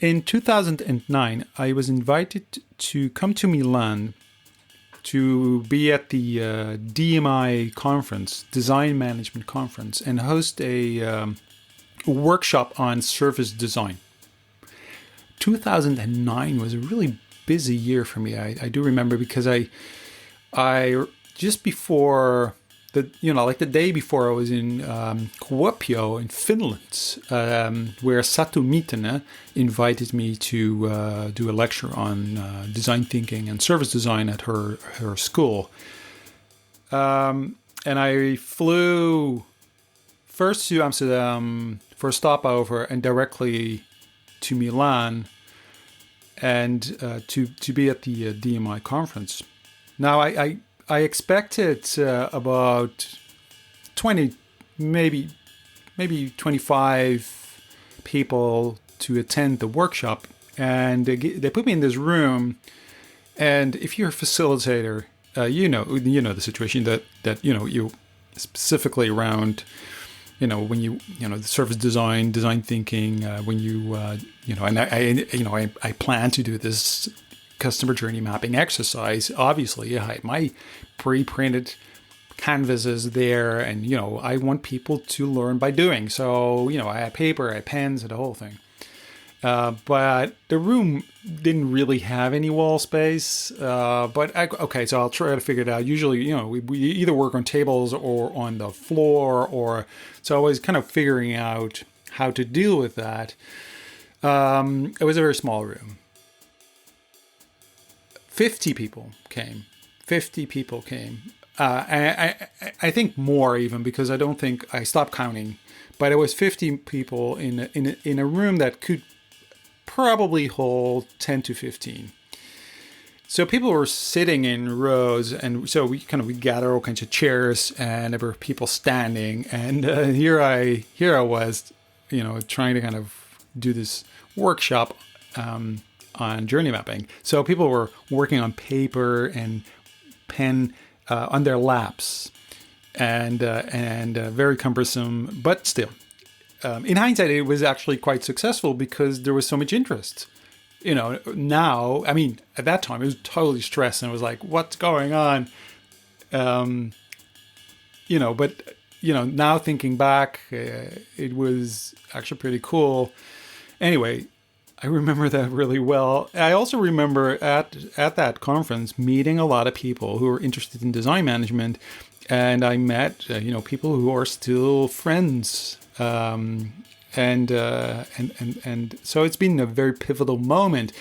In 2009, I was invited to come to Milan to be at the DMI conference, Design Management Conference, and host a workshop on service design. 2009 was a really busy year for me. I do remember because I just before like the day before, I was in Kuopio in Finland, where Satu Miettinen invited me to do a lecture on design thinking and service design at her school. And I flew first to Amsterdam for a stopover and directly to Milan and to be at the DMI conference. Now, I expected about 20, maybe 25 people to attend the workshop, and they put me in this room. And if you're a facilitator, you know the situation that you specifically around when the service design thinking, when and I plan to do this customer journey mapping exercise. Obviously, I had my pre-printed canvases there, and I want people to learn by doing. So I had paper, I had pens, and the whole thing. But the room didn't really have any wall space. Okay, so I'll try to figure it out. Usually, we either work on tables or on the floor, so I was kind of figuring out how to deal with that. It was a very small room. 50 people came. I think more even, because I don't think I stopped counting. But it was 50 people in a room that could probably hold 10 to 15. So people were sitting in rows, and so we gather all kinds of chairs, and there were people standing. And here I was, trying to kind of do this workshop on journey mapping. So people were working on paper and pen on their laps, and very cumbersome, but still. In hindsight, it was actually quite successful because there was so much interest. Now, at that time, it was totally stressed, and it was like, what's going on? Now thinking back, it was actually pretty cool. Anyway, I remember that really well. I also remember at that conference meeting a lot of people who were interested in design management, and I met people who are still friends, and so it's been a very pivotal moment.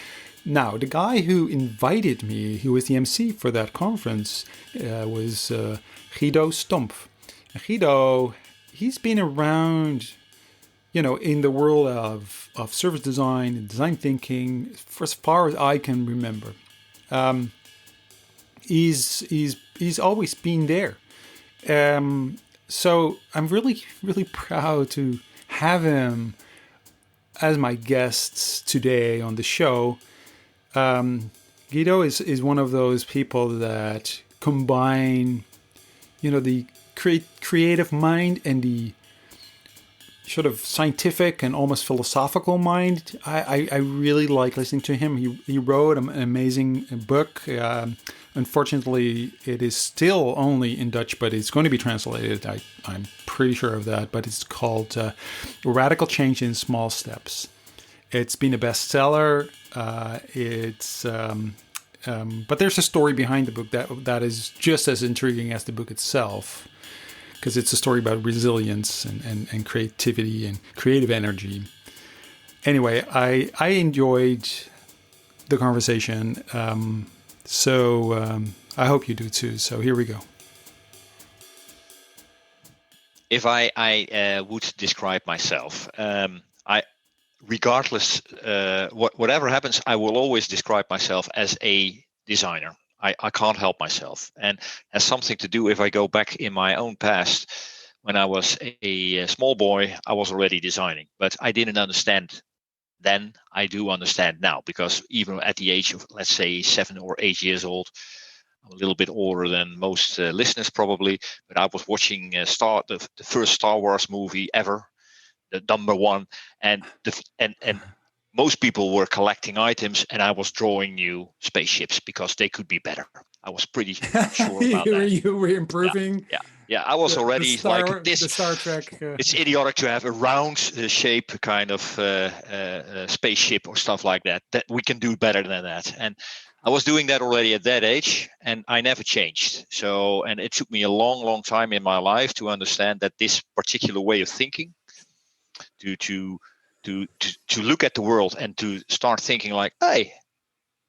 Now, the guy who invited me, who was the MC for that conference, was Guido Stompff. Guido, he's been around, in the world of service design and design thinking for as far as I can remember. He's always been there. So I'm really, really proud to have him as my guests today on the show. Guido is one of those people that combine, the creative mind and the sort of scientific and almost philosophical mind. I really like listening to him. He wrote an amazing book. Unfortunately, it is still only in Dutch, but it's going to be translated. I'm pretty sure of that. But it's called Radical Change in Small Steps. It's been a bestseller. But there's a story behind the book that is just as intriguing as the book itself, because it's a story about resilience and creativity and creative energy. Anyway, I enjoyed the conversation. So I hope you do too. So here we go. If I would describe myself, regardless whatever happens, I will always describe myself as a designer. I can't help myself, and has something to do, if I go back in my own past, when I was a small boy, I was already designing, but I didn't understand then. I do understand now, because even at the age of, let's say, 7 or 8 years old, I'm a little bit older than most listeners probably, but I was watching the first Star Wars movie ever, the number one, and most people were collecting items, and I was drawing new spaceships because they could be better. I was pretty sure about that. You were improving. Yeah. I was already like this. The Star Trek. It's idiotic to have a round shape kind of spaceship or stuff like that. That we can do better than that. And I was doing that already at that age, and I never changed. So, and it took me a long, long time in my life to understand that this particular way of thinking, to look at the world and to start thinking like, hey,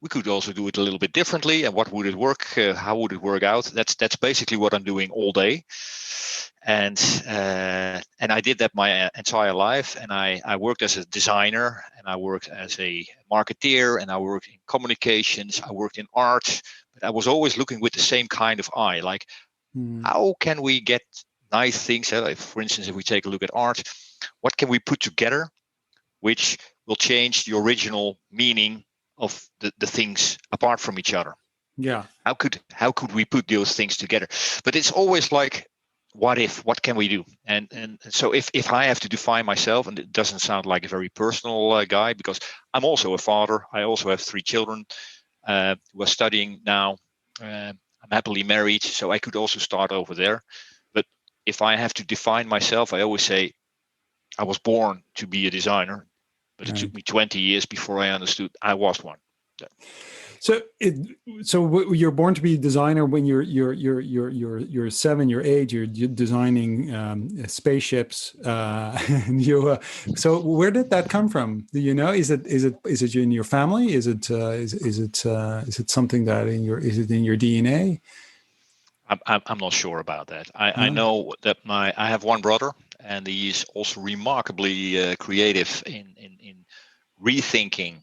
we could also do it a little bit differently, and what would it work? How would it work out? That's basically what I'm doing all day, and I did that my entire life. And I worked as a designer, and I worked as a marketeer, and I worked in communications. I worked in art, but I was always looking with the same kind of eye, like how can we get nice things? Like for instance, if we take a look at art, what can we put together which will change the original meaning of the things apart from each other? Yeah. How could we put those things together? But it's always like, what can we do? And so if I have to define myself, and it doesn't sound like a very personal guy, because I'm also a father. I also have 3 children who are studying now. I'm happily married, so I could also start over there. But if I have to define myself, I always say I was born to be a designer, but it took me 20 years before I understood I was one. So you're born to be a designer when you're 7, you're 8, you're designing spaceships. So where did that come from? Do you know? Is it in your family? Is it something that is it in your DNA? I'm not sure about that. I know that I have one brother, and he is also remarkably creative in rethinking.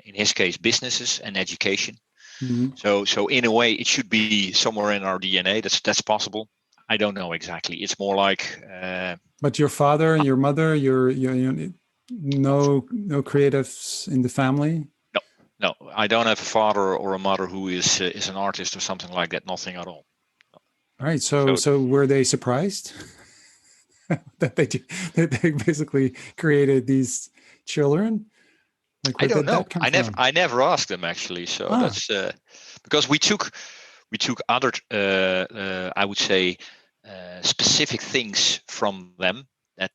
In his case, businesses and education. Mm-hmm. So in a way, it should be somewhere in our DNA. That's possible. I don't know exactly. It's more like. But your father and your mother, no creatives in the family. No. I don't have a father or a mother who is an artist or something like that. Nothing at all. No. All right. So were they surprised that they basically created these children? Like, I don't know. I never asked them actually. So that's because we took other I would say specific things from them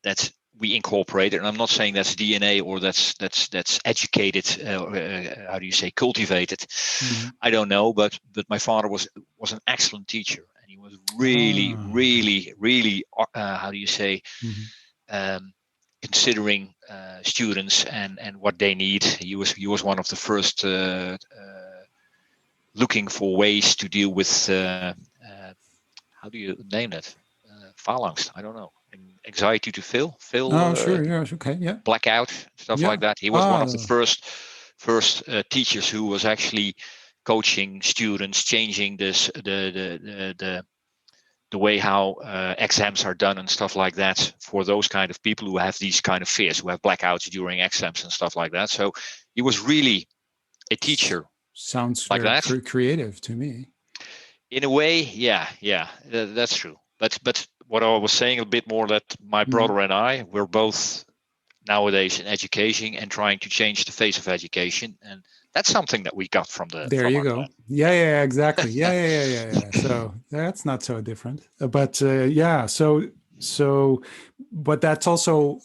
that we incorporated. And I'm not saying that's DNA or that's educated. How do you say cultivated? Mm-hmm. I don't know. But my father was an excellent teacher, and he was really how do you say? Mm-hmm. Considering students and what they need. He was one of the first looking for ways to deal with how do you name that? Phalanx, I don't know. Anxiety to fail. Sure, yeah, okay, yeah. Blackout, stuff like that. He was one of the first teachers who was actually coaching students, changing the way how exams are done and stuff like that for those kind of people who have these kind of fears, who have blackouts during exams and stuff like that. So he was really a teacher. Sounds like very that. Creative to me. In a way, yeah, that's true. But what I was saying a bit more, that my brother and I, we're both nowadays in education and trying to change the face of education, and that's something that we got from the. There you go. Plan. Yeah, exactly. Yeah. So that's not so different. But but that's also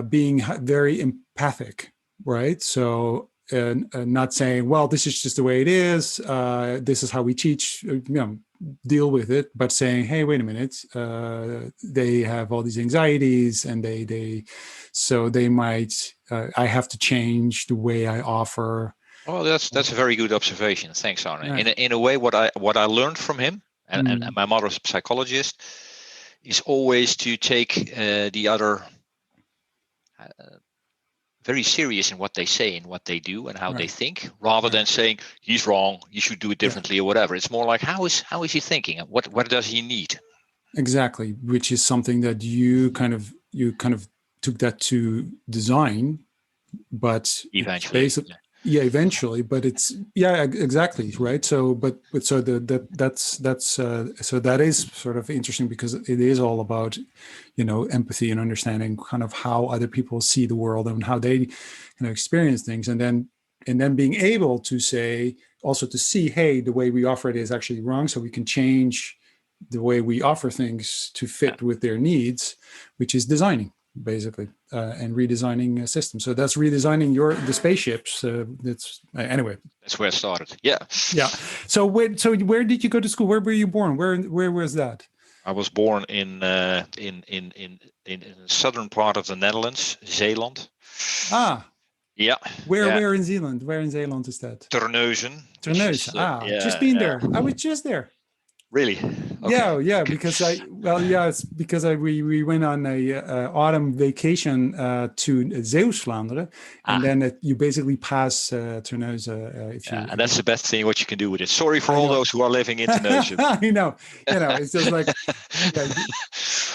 being very empathic, right? So not saying, well, this is just the way it is. This is how we teach. Deal with it, but saying, hey, wait a minute, they have all these anxieties, and they might. I have to change the way I offer. Well, that's a very good observation. Thanks, Arne. Right. In a way, what I learned from him, and my mother's a psychologist, is always to take the other very serious in what they say and what they do and how they think, rather than saying he's wrong, you should do it differently or whatever. It's more like how is he thinking? What does he need? Exactly, which is something that you kind of took that to design, but eventually, Yeah, eventually, but it's yeah, exactly right. So, but so so that is sort of interesting because it is all about, empathy and understanding kind of how other people see the world and how they, experience things, and then being able to say also to see, hey, the way we offer it is actually wrong, so we can change the way we offer things to Yeah, fit with their needs, which is designing basically, and redesigning a system. So that's redesigning the spaceships. That's anyway. that's where I started. Yeah. Yeah. So where did you go to school? Where were you born? Where was that? I was born in the southern part of the Netherlands, Zeeland. Ah, Yeah, where yeah. where in Zealand? Where in Zealand is that? Terneuzen, which Terneuzen. is Ah, just yeah, been yeah. there. I was just there. Really? Yeah, Okay, yeah, okay. because it's because we went on a autumn vacation to Zeeuws-Vlaanderen, and Ah, then you basically pass Terneuzen if yeah, you and if that's you. the best thing what you can do with it. Sorry for I all know, those who are living in Terneuzen. I know, it's just like yeah,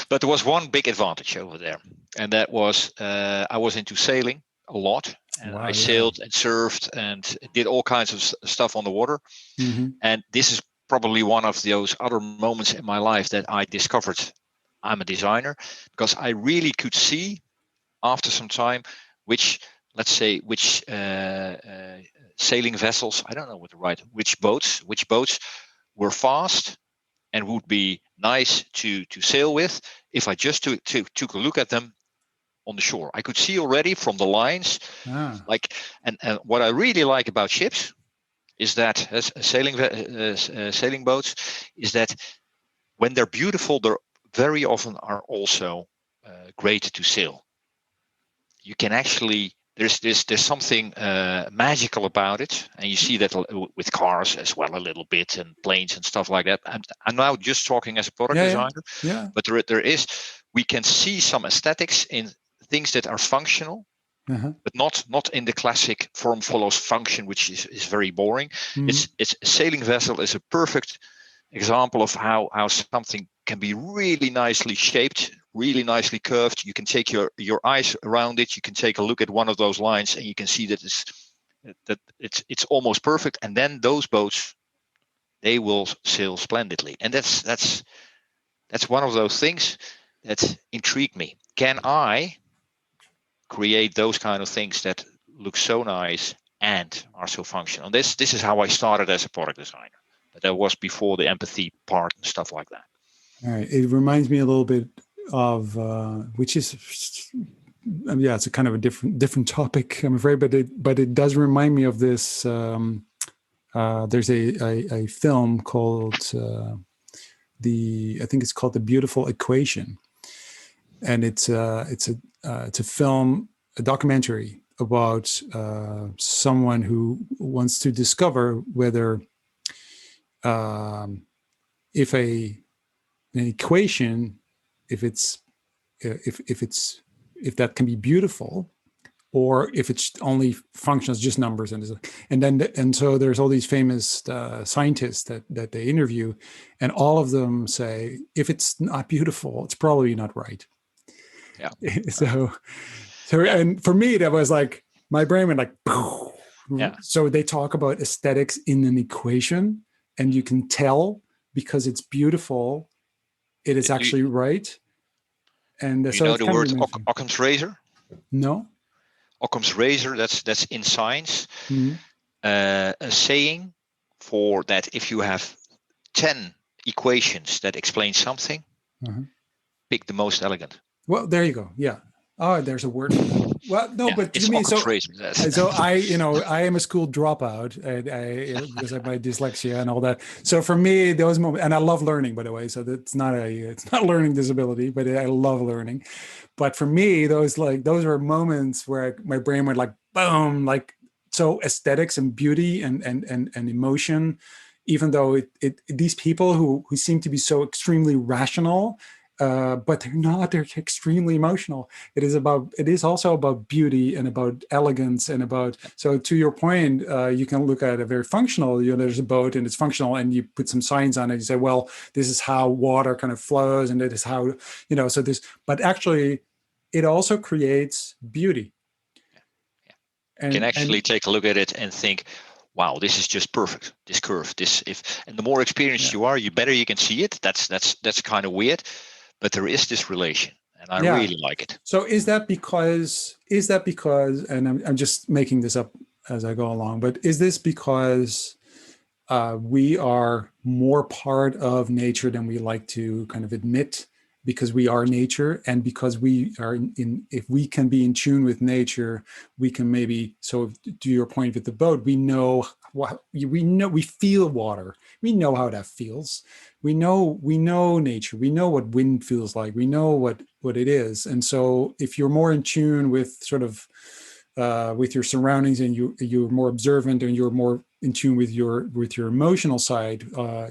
But there was one big advantage over there, and that was I was into sailing a lot, and I wow, yeah, sailed and surfed and did all kinds of stuff on the water. hmm And this is probably one of those other moments in my life that I discovered I'm a designer, because I really could see after some time which, let's say, which sailing vessels, I don't know what to write, which boats were fast and would be nice to sail with if I just took a look at them on the shore. I could see already from the lines, ah, like, and what I really like about ships is that sailing boats is that when they're beautiful, they're very often are also great to sail. You can actually there's something magical about it, and you see that with cars as well a little bit, and planes and stuff like that. I'm now just talking as a product yeah, yeah, designer, yeah, but there is, we can see some aesthetics in things that are functional, uh-huh. but not in the classic form follows function, which is very boring. Mm-hmm. It's a sailing vessel is a perfect example of how something can be really nicely shaped, really nicely curved. You can take your eyes around it. You can take a look at one of those lines, and you can see that it's almost perfect. And then those boats, they will sail splendidly. And that's one of those things that intrigue me. Can I create those kind of things that look so nice and are so functional? And this is how I started as a product designer. But that was before the empathy part and stuff like that. All right. It reminds me a little bit of which is yeah, it's a kind of a different topic, I'm afraid, but it does remind me of this. There's a film called I think it's called The Beautiful Equation, and it's a film, a documentary about someone who wants to discover whether if an equation, if it's if that can be beautiful, or if it's only functions just numbers, and so there's all these famous scientists that they interview, and all of them say if it's not beautiful, it's probably not right. Yeah. so so Yeah. and for me that was like my brain went like Yeah. so they talk about aesthetics in an equation, and you can tell because it's beautiful it is Do you, actually right. And do you so know it's the kind of word amazing. Occam's razor? No. Occam's razor. That's in science Mhm. a saying for that. If you have 10 equations that explain something, Uh-huh. pick the most elegant. Well, there you go. Yeah. Oh, there's a word for that. Well, no, Yeah, but to it's me, Occam's so razor. so I am a school dropout, and because of my dyslexia and all that. So for me, those moments, and I love learning, by the way. So that's not it's not a learning disability, but I love learning. But for me, those were moments where my brain went like boom, like so aesthetics and beauty and emotion. Even though these people who seem to be so extremely rational, but they're not. They're extremely emotional. It is also about beauty and about elegance and about. So to your point, you can look at a very functional. There's a boat and it's functional, and you put some signs on it. You say, well, this is how water kind of flows, and it is how So this, but actually, it also creates beauty. Yeah, yeah. You can actually and take a look at it and think, wow, this is just perfect. This curve, and the more experienced yeah, you are, you better you can see it. That's kind of weird, but there is this relation, and I yeah. really like it. So is that because, and I'm just making this up as I go along, but is this because we are more part of nature than we like to kind of admit, because we are nature, and because we are if we can be in tune with nature, we can maybe, so to your point with the boat, we know what we feel water, we know how that feels, we know nature, we know what wind feels like, we know what it is. And so if you're more in tune with sort of with your surroundings, and you're more observant, and you're more in tune with your emotional side,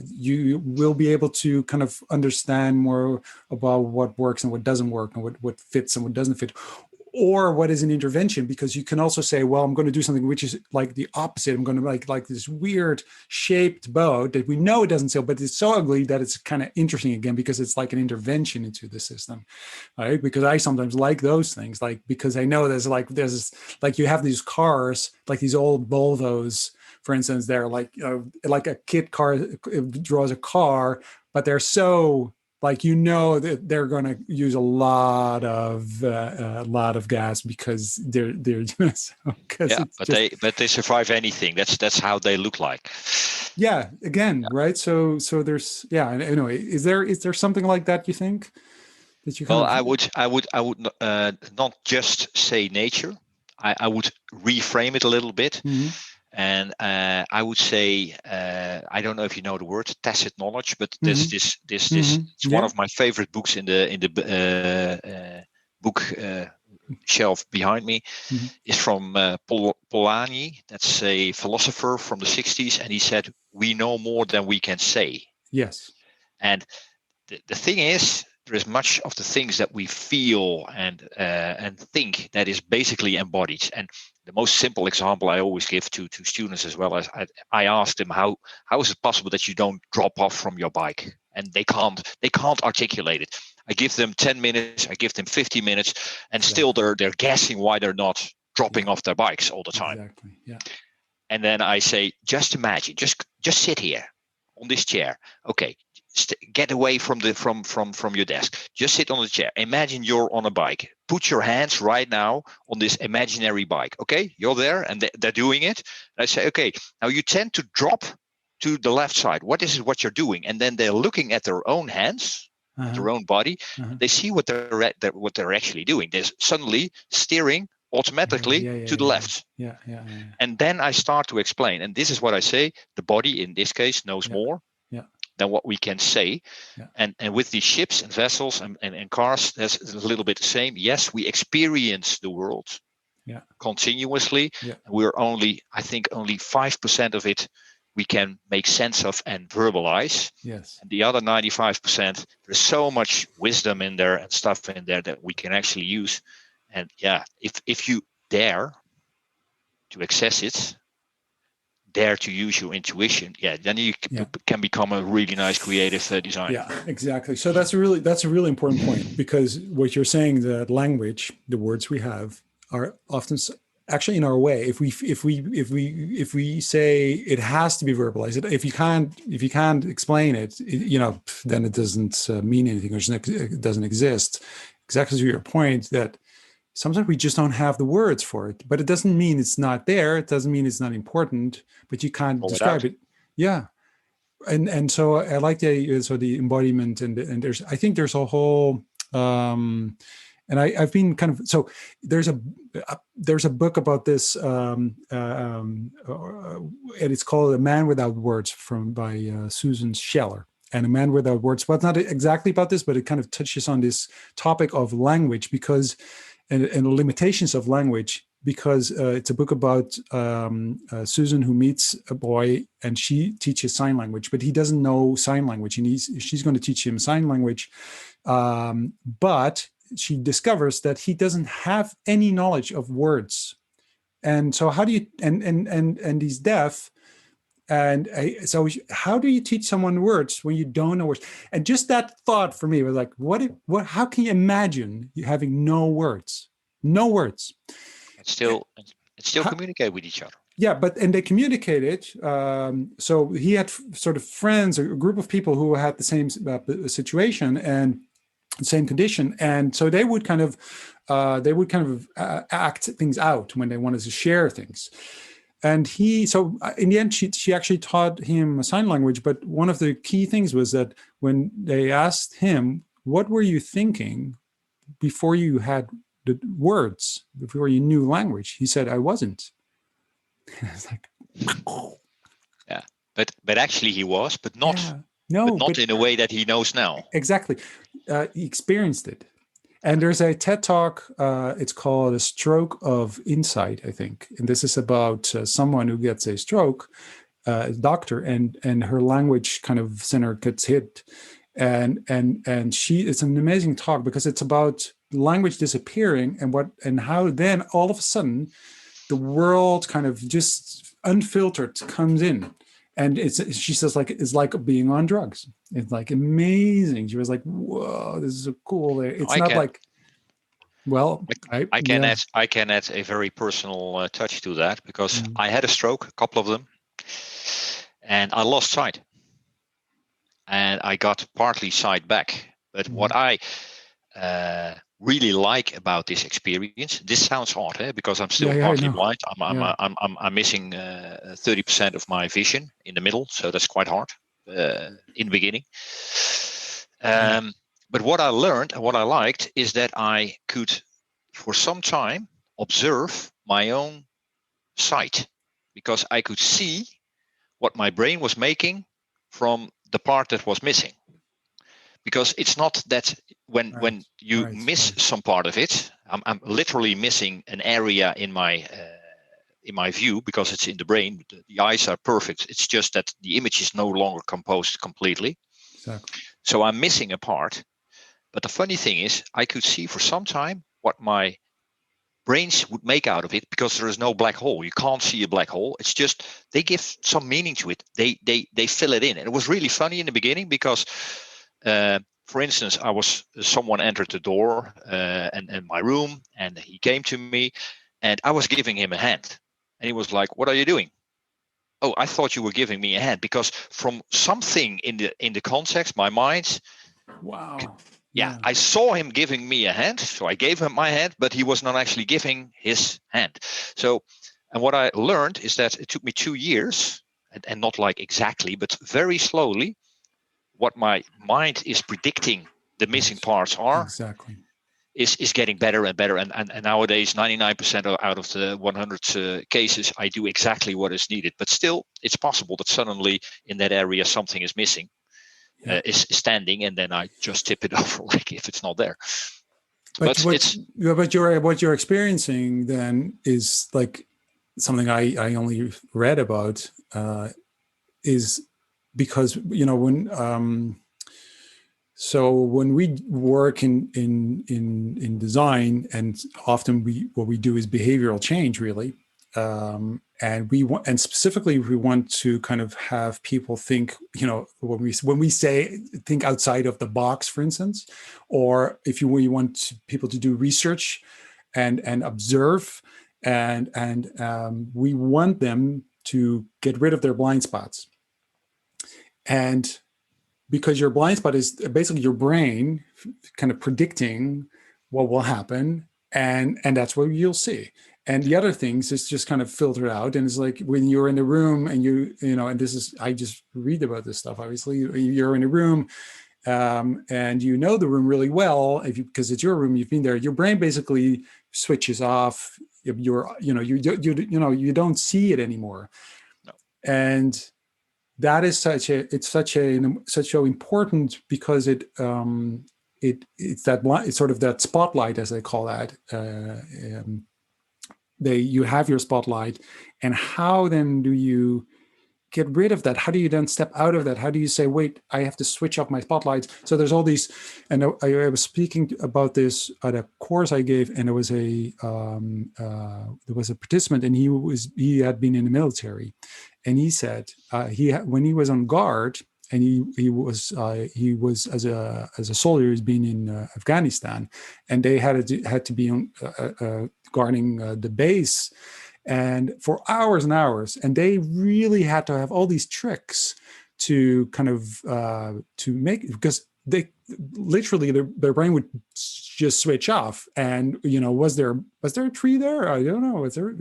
you will be able to kind of understand more about what works and what doesn't work, and what fits and what doesn't fit, or what is an intervention, because you can also say, well, I'm going to do something which is like the opposite. I'm going to make like this weird shaped boat that we know it doesn't sail, but it's so ugly that it's kind of interesting again, because it's like an intervention into the system, right? Because I sometimes like those things, like, because I know there's like you have these cars, like these old Volvos, for instance, they're like a kit car draws a car, but they're so, like, that they're going to use a lot of gas, because they're so, because Yeah, it's just, but they survive anything. That's how they look like. yeah, again, right. So there's, yeah, anyway, is there something like that, you think, that you kind Well, of, I would not just say nature. I would reframe it a little bit, mhm, and I would say I don't know if you know the word tacit knowledge, but there's mhm, this. mhm, It's one yeah, of my favorite books in the book shelf behind me. mhm, Is from Polanyi. That's a philosopher from the 60s, and he said, "We know more than we can say." yes, And the thing is, there is much of the things that we feel and think that is basically embodied. And the most simple example I always give to students as well, as I ask them, how is it possible that you don't drop off from your bike? And they can't articulate it. I give them 10 minutes, I give them 50 minutes, and still exactly, they're guessing why they're not dropping yeah, off their bikes all the time. exactly, yeah, And then I say, just imagine, just sit here on this chair. Okay, get away from your desk. Just sit on the chair. Imagine you're on a bike. Put your hands right now on this imaginary bike. Okay, you're there, and they're doing it. And I say, okay, now you tend to drop to the left side. What is it? What you're doing? And then they're looking at their own hands, at uh-huh, their own body, uh-huh. and they see what they're actually doing. They're suddenly steering Yeah, automatically yeah, yeah, to the yeah, left. yeah, yeah, yeah, And then I start to explain. And this is what I say: the body in this case knows yeah, more yeah, than what we can say. yeah, And with these ships and vessels and cars, that's a little bit the same. Yes, we experience the world yeah, continuously. yeah, And we're only, I think, only 5% of it we can make sense of and verbalize. yes, And the other 95%, there's so much wisdom in there and stuff in there that we can actually use. And yeah, if you dare to access it, dare to use your intuition, yeah, then you yeah. can become a really nice creative designer. Yeah, exactly. So that's a really important point, because what you're saying, that language, the words we have, are often actually in our way. If we say it has to be verbalized, if you can't explain it, then it doesn't mean anything, or it doesn't exist. Exactly to your point, that sometimes we just don't have the words for it, but it doesn't mean it's not there. It doesn't mean it's not important, but you can't Or describe without. it. Yeah, and so I like the embodiment, and I think there's a whole, and I've been kind of, so there's a book about this, and it's called A Man Without Words, by Susan Scheller. And A Man Without Words, well, it's not exactly about this, but it kind of touches on this topic of language, because and the limitations of language, because it's a book about Susan, who meets a boy, and she teaches sign language, but he doesn't know sign language, and she's going to teach him sign language, but she discovers that he doesn't have any knowledge of words. And so how do you, and he's deaf, and so how do you teach someone words when you don't know words? And just that thought for me was like, how can you imagine you having no words? No words. And still, and still communicate with each other. Yeah, and they communicated. So he had sort of friends, a group of people who had the same situation and the same condition, and so they would kind of act things out when they wanted to share things. And so in the end, she actually taught him sign language. But one of the key things was that when they asked him, "What were you thinking before you had the words, before you knew language?" He said, "I wasn't." It's like, yeah, but actually he was, but not, yeah, no, but not in a way that he knows now. Exactly, he experienced it. And there's a TED talk. It's called "A Stroke of Insight," I think, and this is about someone who gets a stroke, a doctor, and her language kind of center gets hit, and it's an amazing talk because it's about language disappearing and how then all of a sudden the world kind of just unfiltered comes in. And she says, like, it's like being on drugs. It's like amazing. She was like, whoa, this is so cool. It's I can add a very personal touch to that, because I had a stroke, a couple of them, and I lost sight. And I got partly sight back. But what I really like about this experience, this sounds odd, because I'm still partly blind. I'm missing 30% of my vision in the middle, so that's quite hard in the beginning. But what I learned and what I liked is that I could, for some time, observe my own sight, because I could see what my brain was making from the part that was missing. Because it's not that when you miss some part of it, I'm literally missing an area in my view, because it's in the brain. The eyes are perfect. It's just that the image is no longer composed completely. Exactly. So I'm missing a part. But the funny thing is, I could see for some time what my brains would make out of it, because there is no black hole. You can't see a black hole. It's just they give some meaning to it. They fill it in. And it was really funny in the beginning, because for instance, someone entered the door and my room, and he came to me, and I was giving him a hand, and he was like, "What are you doing?" "Oh, I thought you were giving me a hand," because from something in the context, my mind. Wow. Yeah, I saw him giving me a hand, so I gave him my hand, but he was not actually giving his hand. So, and what I learned is that it took me 2 years, and not like exactly, but very slowly, what my mind is predicting the missing parts are exactly is getting better and better. And nowadays, 99% out of the 100 cases, I do exactly what is needed. But still, it's possible that suddenly in that area something is missing, is standing, and then I just tip it over, like if it's not there. But what you're experiencing then is like something I only read about, is because when we work in design, and often what we do is behavioral change, really, and specifically we want to kind of have people think, when we say think outside of the box, for instance, or if we want people to do research and observe, and we want them to get rid of their blind spots. And because your blind spot is basically your brain kind of predicting what will happen, and that's what you'll see. And the other things is just kind of filtered out. And it's like when you're in the room and and this is, I just read about this stuff, obviously. You're in a room, and the room really well, because it's your room, you've been there, your brain basically switches off. You don't see it anymore. No. And that is such important, because it's sort of that spotlight, as they call that. You have your spotlight, and how then do you get rid of that? How do you then step out of that? How do you say, wait, I have to switch off my spotlights? So there's all these, and I was speaking about this at a course I gave, and there was a participant, and he had been in the military, and he said when he was on guard, and he was as a soldier, he's been in Afghanistan, and they had to be on, guarding the base. and for hours and hours. And they really had to have all these tricks to kind of to make, because they literally their brain would just switch off. And was there a tree there? I don't know. Was there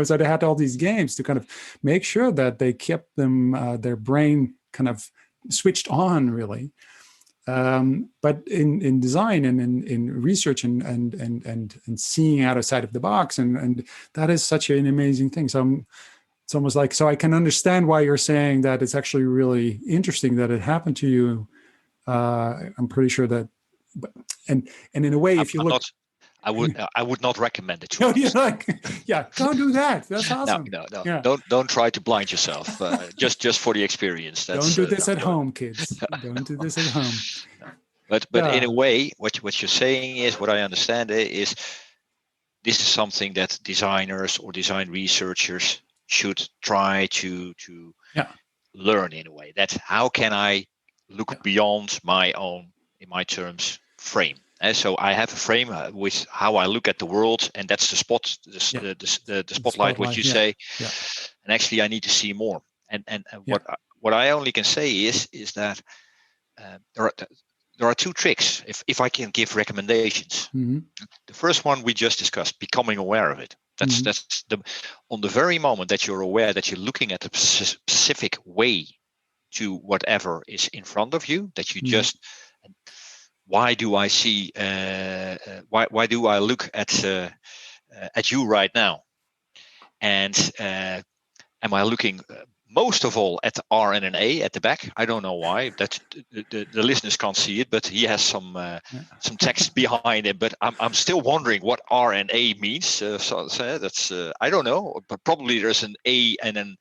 so they had all these games to kind of make sure that they kept them their brain kind of switched on, really. But in design and in research and seeing outside of the box, and that is such an amazing thing. So it's almost like, so I can understand why you're saying that it's actually really interesting that it happened to you. I'm pretty sure that, and in a way, if you look, I would not recommend it. You're like, yeah, don't do that. That's awesome. No. Yeah. Don't try to blind yourself. Just for the experience. Don't do this at home, kids. Don't do this at home. But in a way, what you're saying is, what I understand is, this is something that designers or design researchers should try to learn in a way. That's how can I look beyond my own, in my terms, frame. And so I have a frame with how I look at the world, and that's the spotlight, which you say. Yeah. And actually, I need to see more. And what I only can say is that there are two tricks. If I can give recommendations, the first one we just discussed, becoming aware of it. That's on the very moment that you're aware that you're looking at a specific way to whatever is in front of you, that you just. Why do I see? Why do I look at you right now? And am I looking most of all at the R and an A at the back? I don't know why. That the listeners can't see it, but he has some text behind it. But I'm still wondering what R and A means. So that's I don't know. But probably there's an A and an.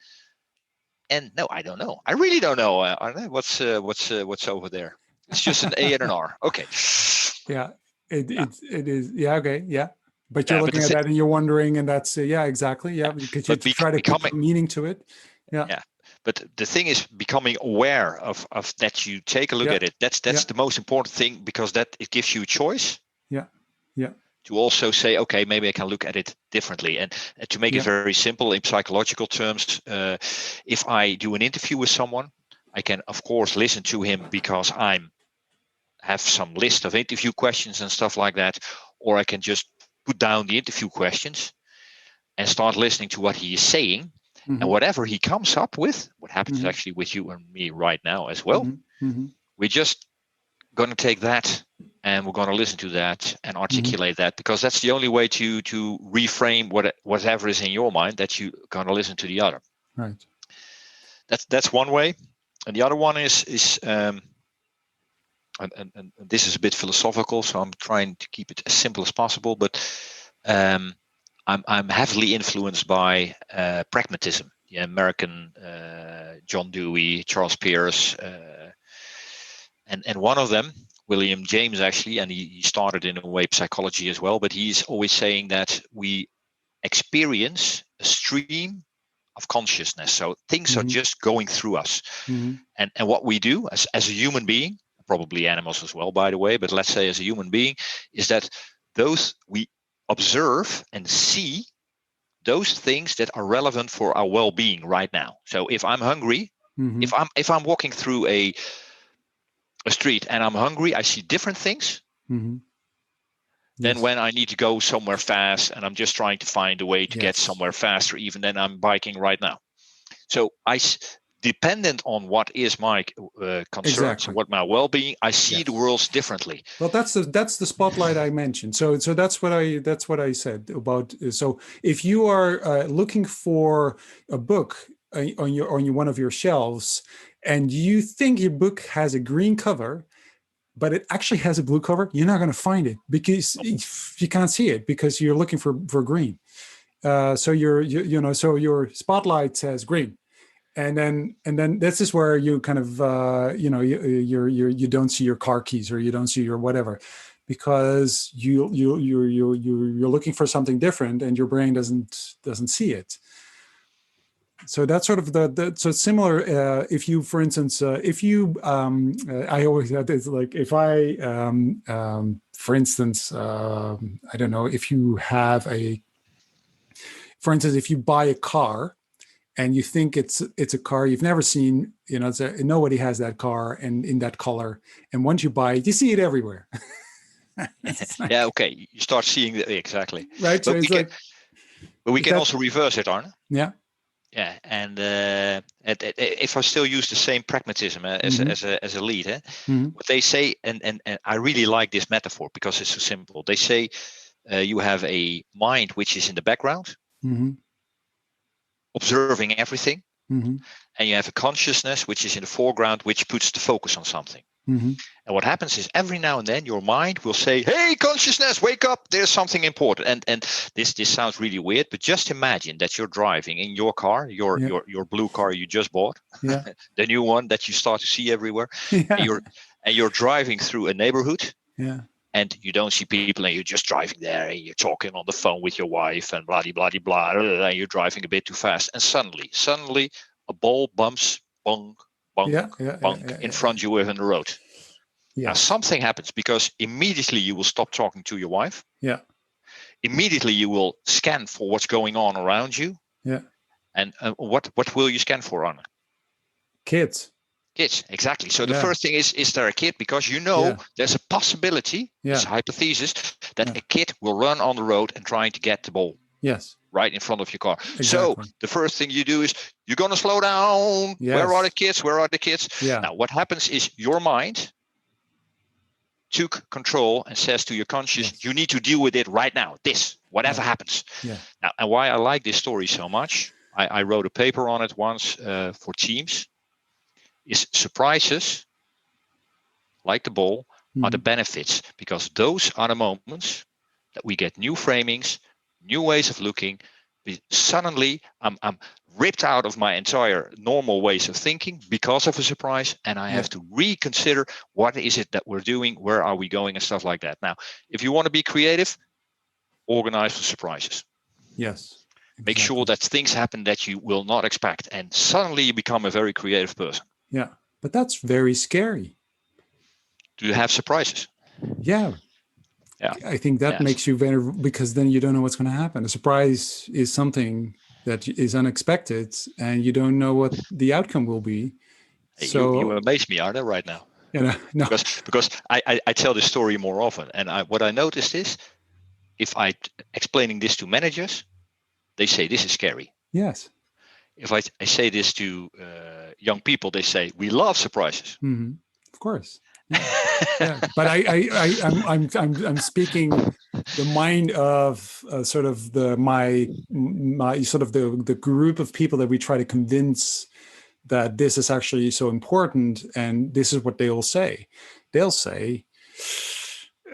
And no, I don't know. I really don't know. What's over there? It's just an A and an R. Okay. Yeah, it is. Yeah. Okay. Yeah. But you're looking at that and you're wondering, and that's exactly. Yeah, because you try to put meaning to it. Yeah. Yeah. But the thing is, becoming aware of that, you take a look at it. That's the most important thing, because that it gives you a choice. Yeah. Yeah. To also say, okay, maybe I can look at it differently. And to make it very simple in psychological terms, if I do an interview with someone, I can of course listen to him because have some list of interview questions and stuff like that, or I can just put down the interview questions and start listening to what he is saying, and whatever he comes up with, what happens actually with you and me right now as well, we're just going to take that and we're going to listen to that and articulate that, because that's the only way to reframe whatever is in your mind, that you're going to listen to the other. Right. That's one way, and the other one is and this is a bit philosophical, so I'm trying to keep it as simple as possible. But I'm heavily influenced by pragmatism. The American John Dewey, Charles Peirce, and one of them, William James, actually, and he started in a way psychology as well. But he's always saying that we experience a stream of consciousness. So things are just going through us, and what we do as a human being. Probably animals as well, by the way, but let's say as a human being, is that those we observe and see those things that are relevant for our well-being right now. So if I'm hungry, if I'm walking through a street and I'm hungry, I see different things than when I need to go somewhere fast and I'm just trying to find a way to get somewhere faster, even than I'm biking right now. So dependent on what is my concerns and what my well-being, I see the worlds differently. Well, that's the spotlight I mentioned. So that's what I said about. So if you are looking for a book on one of your shelves, and you think your book has a green cover, but it actually has a blue cover, you're not going to find it because you can't see it because you're looking for green. So so your spotlight says green. And then this is where you kind of you don't see your car keys, or you don't see your whatever, because you're looking for something different and your brain doesn't see it. So that's sort of so similar. If you, for instance, I always had this, like, if I for instance, I don't know, if you have for instance, if you buy a car and you think it's a car you've never seen, nobody has that car and in that color. And once you buy it, you see it everywhere. Like, yeah, okay. You start seeing that exactly. right. So But it's like, we can also reverse it, Arne. yeah. Yeah, and if I still use the same pragmatism as a lead, what they say, and I really like this metaphor because it's so simple. They say you have a mind which is in the background, observing everything, and you have a consciousness which is in the foreground, which puts the focus on something. And what happens is every now and then your mind will say, "Hey, consciousness, wake up! There's something important." And this sounds really weird, but just imagine that you're driving in your car, your blue car you just bought, the new one that you start to see everywhere, and you're driving through a neighborhood, and you don't see people, and you're just driving there, and you're talking on the phone with your wife, and blah blah blah blah, and you're driving a bit too fast, and suddenly a ball bumps, bong. Bunk in front of you in the road. Yes. Now something happens because immediately you will stop talking to your wife. Yeah. Immediately you will scan for what's going on around you. Yeah. And what will you scan for, Anna? Kids, exactly. So the first thing is there a kid? Because there's a possibility, it's a hypothesis, that a kid will run on the road and trying to get the ball. Yes. Right in front of your car. Exactly. So the first thing you do is you're going to slow down. Yes. Where are the kids? Where are the kids? Yeah. Now, what happens is your mind took control and says to your conscious, you need to deal with it right now. Whatever happens. Yeah. Now, and why I like this story so much, I wrote a paper on it once for teams, is surprises, like the ball, are the benefits, because those are the moments that we get new framings, new ways of looking. Suddenly I'm ripped out of my entire normal ways of thinking because of a surprise, and I have to reconsider what is it that we're doing, where are we going, and stuff like that. Now, if you want to be creative, organize for surprises. Yes. Exactly. Make sure that things happen that you will not expect, and suddenly you become a very creative person. Yeah, but that's very scary. Do you have surprises? Yeah. Yeah, I think that makes you very, because then you don't know what's going to happen. A surprise is something that is unexpected, and you don't know what the outcome will be. So you amaze me, Arne, right now. No. Because I tell this story more often, and what I noticed is, if I explaining this to managers, they say this is scary. Yes. If I say this to young people, they say we love surprises. Mm-hmm. Of course. Yeah. But I'm speaking the mind of sort of my sort of the group of people that we try to convince that this is actually so important, and this is what they'll say. They'll say,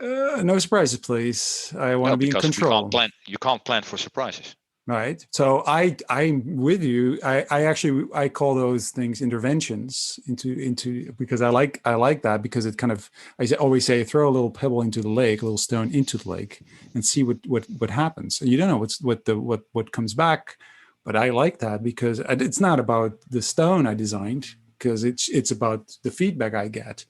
"No surprises, please. I want to be in control." You can't plan for surprises. Right. So I'm with you. I call those things interventions into because I like that, because it kind of, I always say, throw a little pebble into the lake, a little stone into the lake, and see what happens. And you don't know what comes back, but I like that because it's not about the stone I designed, because it's about the feedback I get,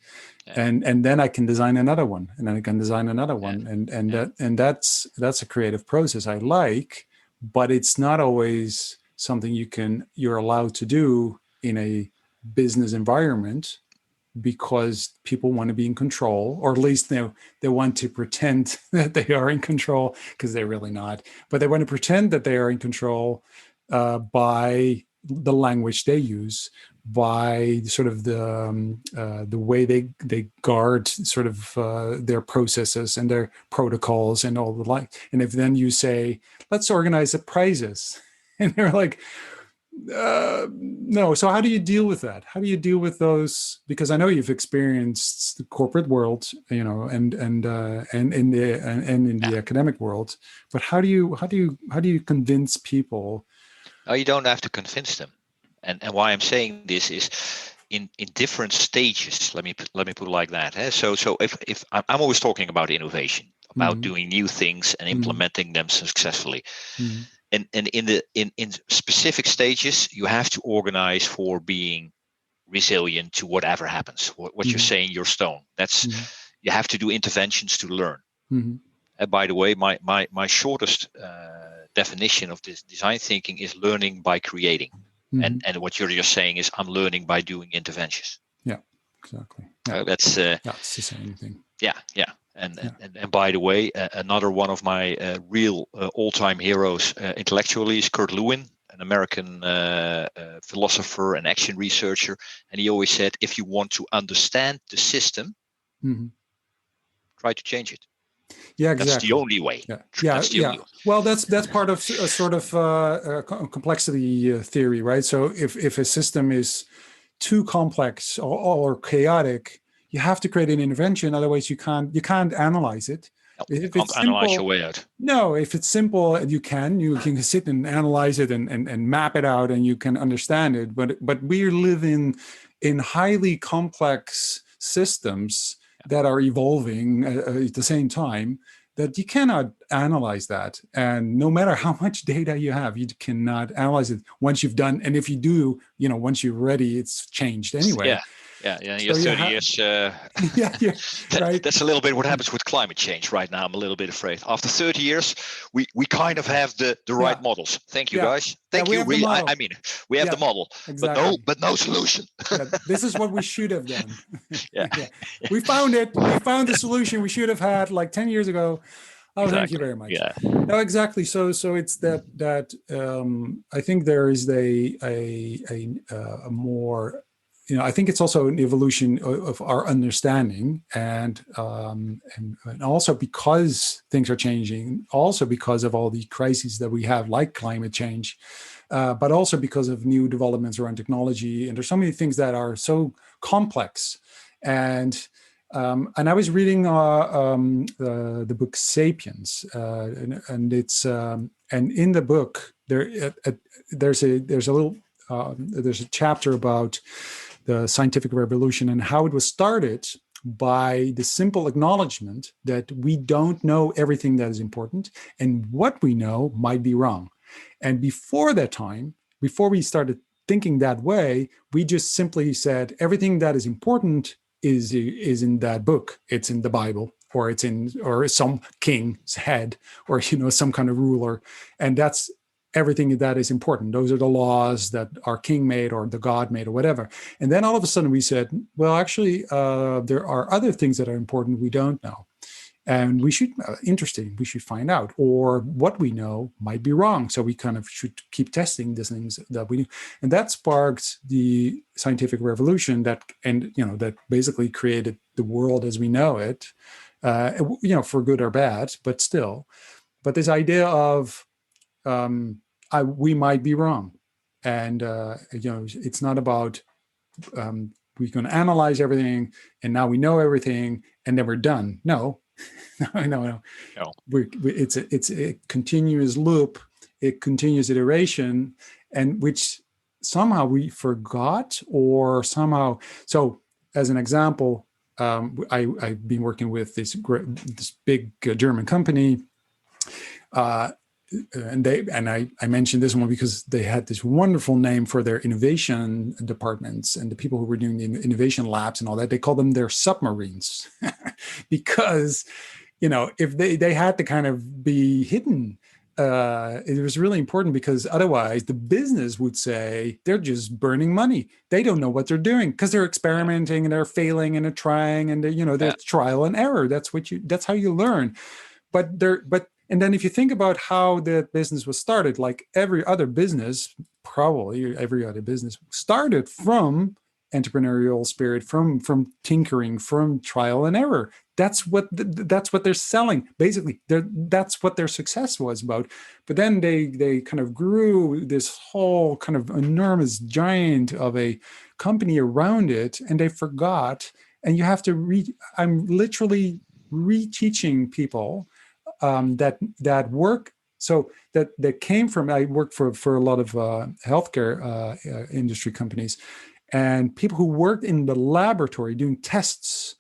and then I can design another one, and then I can design another one, and that's a creative process I like. But it's not always something you're allowed to do in a business environment, because people want to be in control, or at least they want to pretend that they are in control, because they're really not. But they want to pretend that they are in control by the language they use, by sort of the way they guard sort of their processes and their protocols and all the like. And if then you say, let's organize the prizes, and they're like, no. So how do you deal with that? How do you deal with those? Because I know you've experienced the corporate world, and in the academic world. But how do you convince people? Oh, you don't have to convince them. And why I'm saying this is in different stages. Let me put it like that. So if I'm always talking about innovation, about doing new things and implementing them successfully. And in specific stages, you have to organize for being resilient to whatever happens. What you're saying, your stone. That's you have to do interventions to learn. By the way, my shortest definition of this design thinking is learning by creating. Mm-hmm. And what you're just saying is I'm learning by doing interventions. Yeah, exactly. Yeah. That's the same thing. Yeah. And by the way, another one of my real all-time heroes intellectually is Kurt Lewin, an American philosopher and action researcher. And he always said, if you want to understand the system, mm-hmm. try to change it. Yeah, exactly. That's the only way. That's the only way. Well, that's part of a sort of complexity theory, right? So if a system is too complex or chaotic, you have to create an intervention. Otherwise, you can't analyze it. You can't analyze your way out. No, if it's simple, you can sit and analyze it and map it out, and you can understand it. But we live in highly complex systems that are evolving at the same time, that you cannot analyze that. And no matter how much data you have, you cannot analyze it once you've done. And if you do, once you're ready, it's changed anyway. Yeah. You're 30 years. Right. That's a little bit what happens with climate change right now. I'm a little bit afraid. After 30 years, we kind of have the right models. Thank you, guys. Thank you. Really, I mean, we have the model, exactly. but no solution. This is what we should have done. We found it. We found the solution we should have had like 10 years ago. Oh, exactly. Thank you very much. Yeah. No, exactly. So it's that I think there is a more. I think it's also an evolution of our understanding, and also because things are changing, also because of all the crises that we have, like climate change, but also because of new developments around technology. And there's so many things that are so complex. And I was reading the book *Sapiens*, and it's and in the book there's a chapter about the scientific revolution and how it was started by the simple acknowledgement that we don't know everything that is important, and what we know might be wrong. And before that time, before we started thinking that way, we just simply said everything that is important is in that book. It's in the Bible, or it's in some king's head, or some kind of ruler, and that's everything that is important. Those are the laws that our king made or the God made or whatever. And then all of a sudden we said, well, actually, there are other things that are important we don't know. And we should find out, or what we know might be wrong. So we kind of should keep testing these things that we do. And that sparked the scientific revolution that basically created the world as we know it, for good or bad, but still. But this idea of, we might be wrong, and it's not about we're going to analyze everything and now we know everything and then we're done. No. It's a continuous loop, a continuous iteration, and which somehow we forgot, or somehow. So, as an example, I've been working with this big German company. And I mentioned this one because they had this wonderful name for their innovation departments and the people who were doing the innovation labs and all that. They call them their submarines because, if they had to kind of be hidden, it was really important, because otherwise the business would say they're just burning money. They don't know what they're doing because they're experimenting and they're failing and they're trying, and there's trial and error. That's how you learn. And then if you think about how the business was started, like every other business, probably every other business started from entrepreneurial spirit, from tinkering, from trial and error. That's what they're selling. Basically, that's what their success was about. But then they kind of grew this whole kind of enormous giant of a company around it, and they forgot. And you have to I'm literally reteaching people that work. So that came from, I worked for a lot of healthcare industry companies, and people who worked in the laboratory doing tests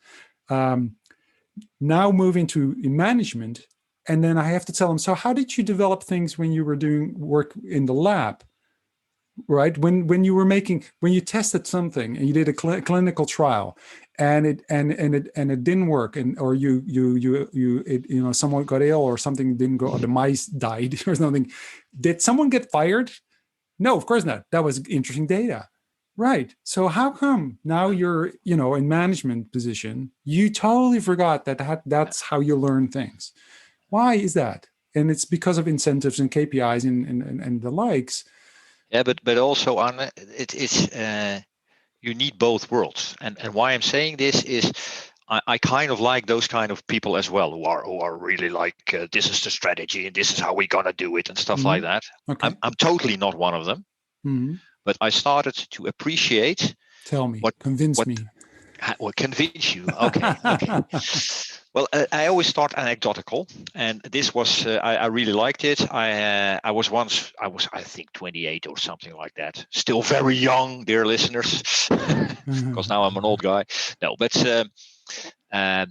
now move into management. And then I have to tell them, so how did you develop things when you were doing work in the lab? Right? When you tested something and you did a clinical trial, and it didn't work, and or someone got ill or something didn't go, or the mice died or something, did someone get fired? No, of course not. That was interesting data. Right. So how come now you're, in management position, you totally forgot that's how you learn things? Why is that? And it's because of incentives and KPIs and the likes. Yeah, but also on it's you need both worlds. And why I'm saying this is I kind of like those kind of people as well, who are really like this is the strategy and this is how we're gonna do it and stuff like that. Okay. I'm totally not one of them. But I started to appreciate. Tell me, convince me. Well, convince you. Okay. Okay. Well, I always start anecdotal, and this was I really liked it. I was I think 28 or something like that. Still very young, dear listeners, because now I'm an old guy. No, but I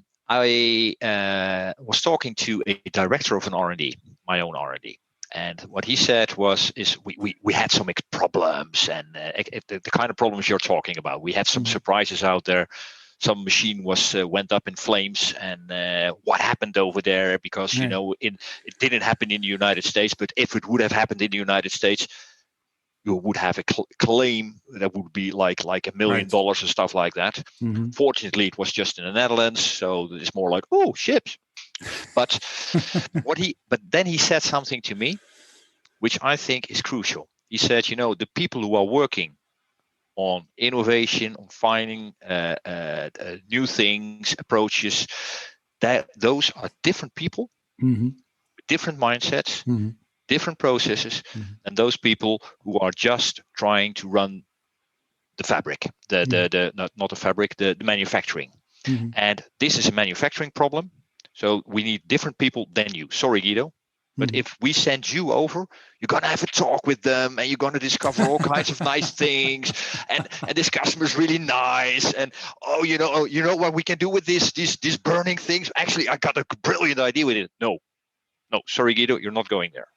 was talking to a director of an R&D, my own R&D. And what he said is we had some problems, and the kind of problems you're talking about. We had some surprises out there. Some machine went up in flames, and what happened over there? Because it didn't happen in the United States, but if it would have happened in the United States, you would have a claim that would be like $1 million and stuff like that. Fortunately, it was just in the Netherlands, so it's more like, oh, ships. But but then he said something to me, which I think is crucial. He said, the people who are working on innovation, on finding new things, approaches, those are different people, different mindsets, different processes, and those people who are just trying to run the fabric, not the fabric, the manufacturing. And this is a manufacturing problem. So we need different people than you. Sorry, Guido. But if we send you over, you're going to have a talk with them, and you're going to discover all kinds of nice things. And this customer is really nice. And, you know what we can do with these burning things? Actually, I got a brilliant idea with it. No, sorry, Guido, you're not going there.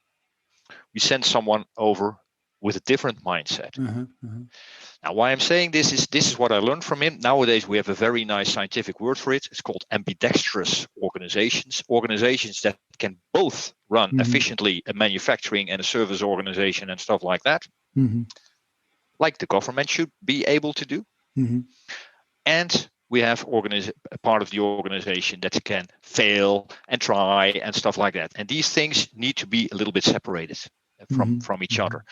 We send someone over with a different mindset. Now, why I'm saying this is what I learned from him. Nowadays, we have a very nice scientific word for it. It's called ambidextrous organizations. Organizations that can both run efficiently a manufacturing and a service organization and stuff like that. Like the government should be able to do. And we have a part of the organization that can fail and try and stuff like that. And these things need to be a little bit separated from each other.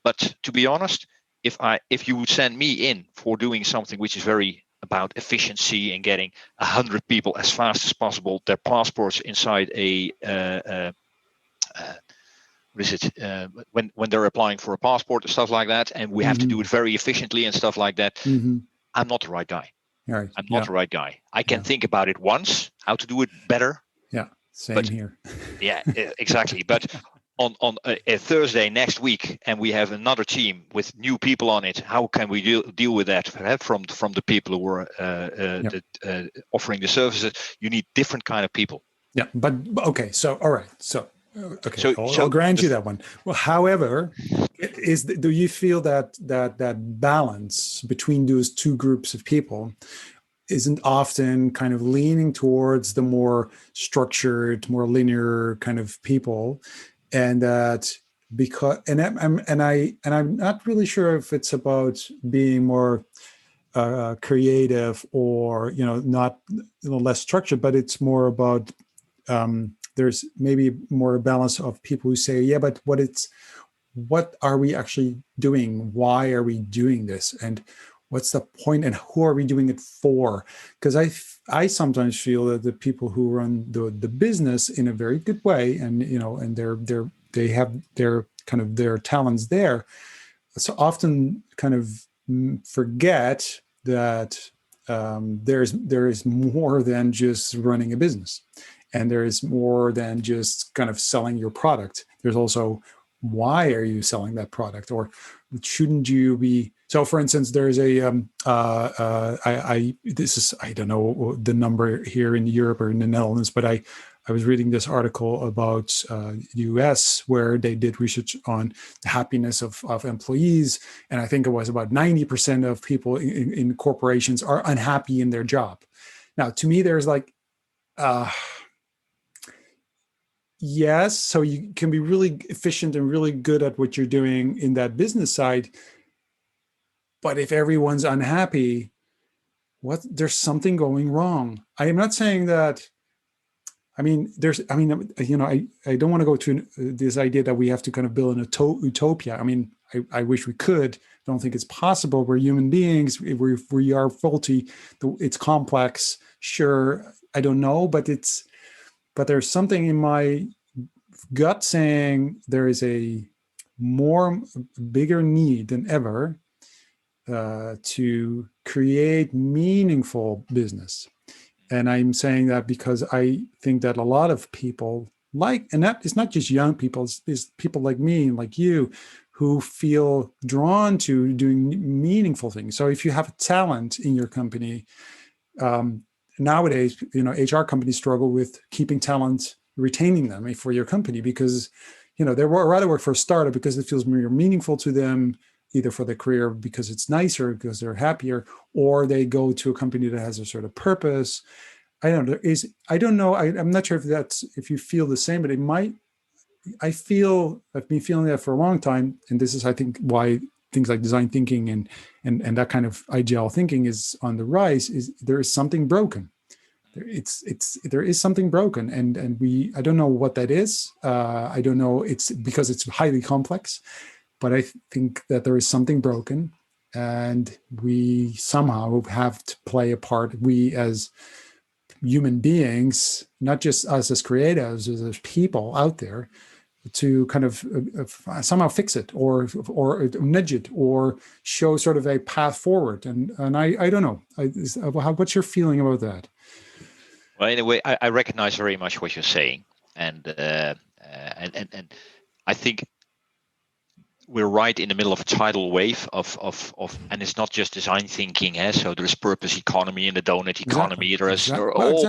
But to be honest, if you would send me in for doing something which is very about efficiency and getting 100 people as fast as possible, their passports inside when they're applying for a passport and stuff like that, and we have to do it very efficiently and stuff like that, I'm not the right guy. I'm not the right guy. I can think about it once, how to do it better. Yeah, same here. Yeah, exactly. But on a Thursday next week, and we have another team with new people on it, how can we deal with that from the people who are offering the services? You need different kind of people. Yeah, but okay. So all right. So okay, I'll grant you that one. Well, however, do you feel that balance between those two groups of people isn't often kind of leaning towards the more structured, more linear kind of people? And that I'm not really sure if it's about being more creative or not less structured, but it's more about there's maybe more a balance of people who say, yeah, but what are we actually doing? Why are we doing this? And what's the point? And who are we doing it for? Because I sometimes feel that the people who run the business in a very good way, and and they have their kind of their talents there, so often kind of forget that there is more than just running a business, and there is more than just kind of selling your product. There's also, why are you selling that product, or shouldn't you be? So, for instance, there's I don't know the number here in Europe or in the Netherlands, but I I was reading this article about the US where they did research on the happiness of employees. And I think it was about 90% of people in corporations are unhappy in their job. Now, to me, there's like, yes, so you can be really efficient and really good at what you're doing in that business side. But if everyone's unhappy, there's something going wrong. I am not saying that. I mean, I don't want to go to this idea that we have to kind of build an utopia. I mean, I wish we could. I don't think it's possible. We're human beings. We are faulty. It's complex. Sure, I don't know, but there's something in my gut saying there is a bigger need than ever to create meaningful business. And I'm saying that because I think that a lot of people and that it's not just young people, it's people like me and like you who feel drawn to doing meaningful things. So if you have a talent in your company, nowadays, HR companies struggle with keeping talent, retaining them for your company because, they rather work for a startup because it feels more meaningful to them, either for their career because it's nicer, because they're happier, or they go to a company that has a sort of purpose. I don't know. I'm not sure if you feel the same, but it might. I've been feeling that for a long time, and this is, I think, why things like design thinking and that kind of agile thinking is on the rise. Is there is something broken? There is something broken, and I don't know what that is. I don't know. It's because it's highly complex. But I think that there is something broken, and we somehow have to play a part, we as human beings, not just us as creatives, as people out there, to kind of somehow fix it or nudge it or show sort of a path forward. And I don't know. What's your feeling about that? Well, anyway, I recognize very much what you're saying. And I think we're right in the middle of a tidal wave of and it's not just design thinking. So there's purpose economy and the donut economy. There are all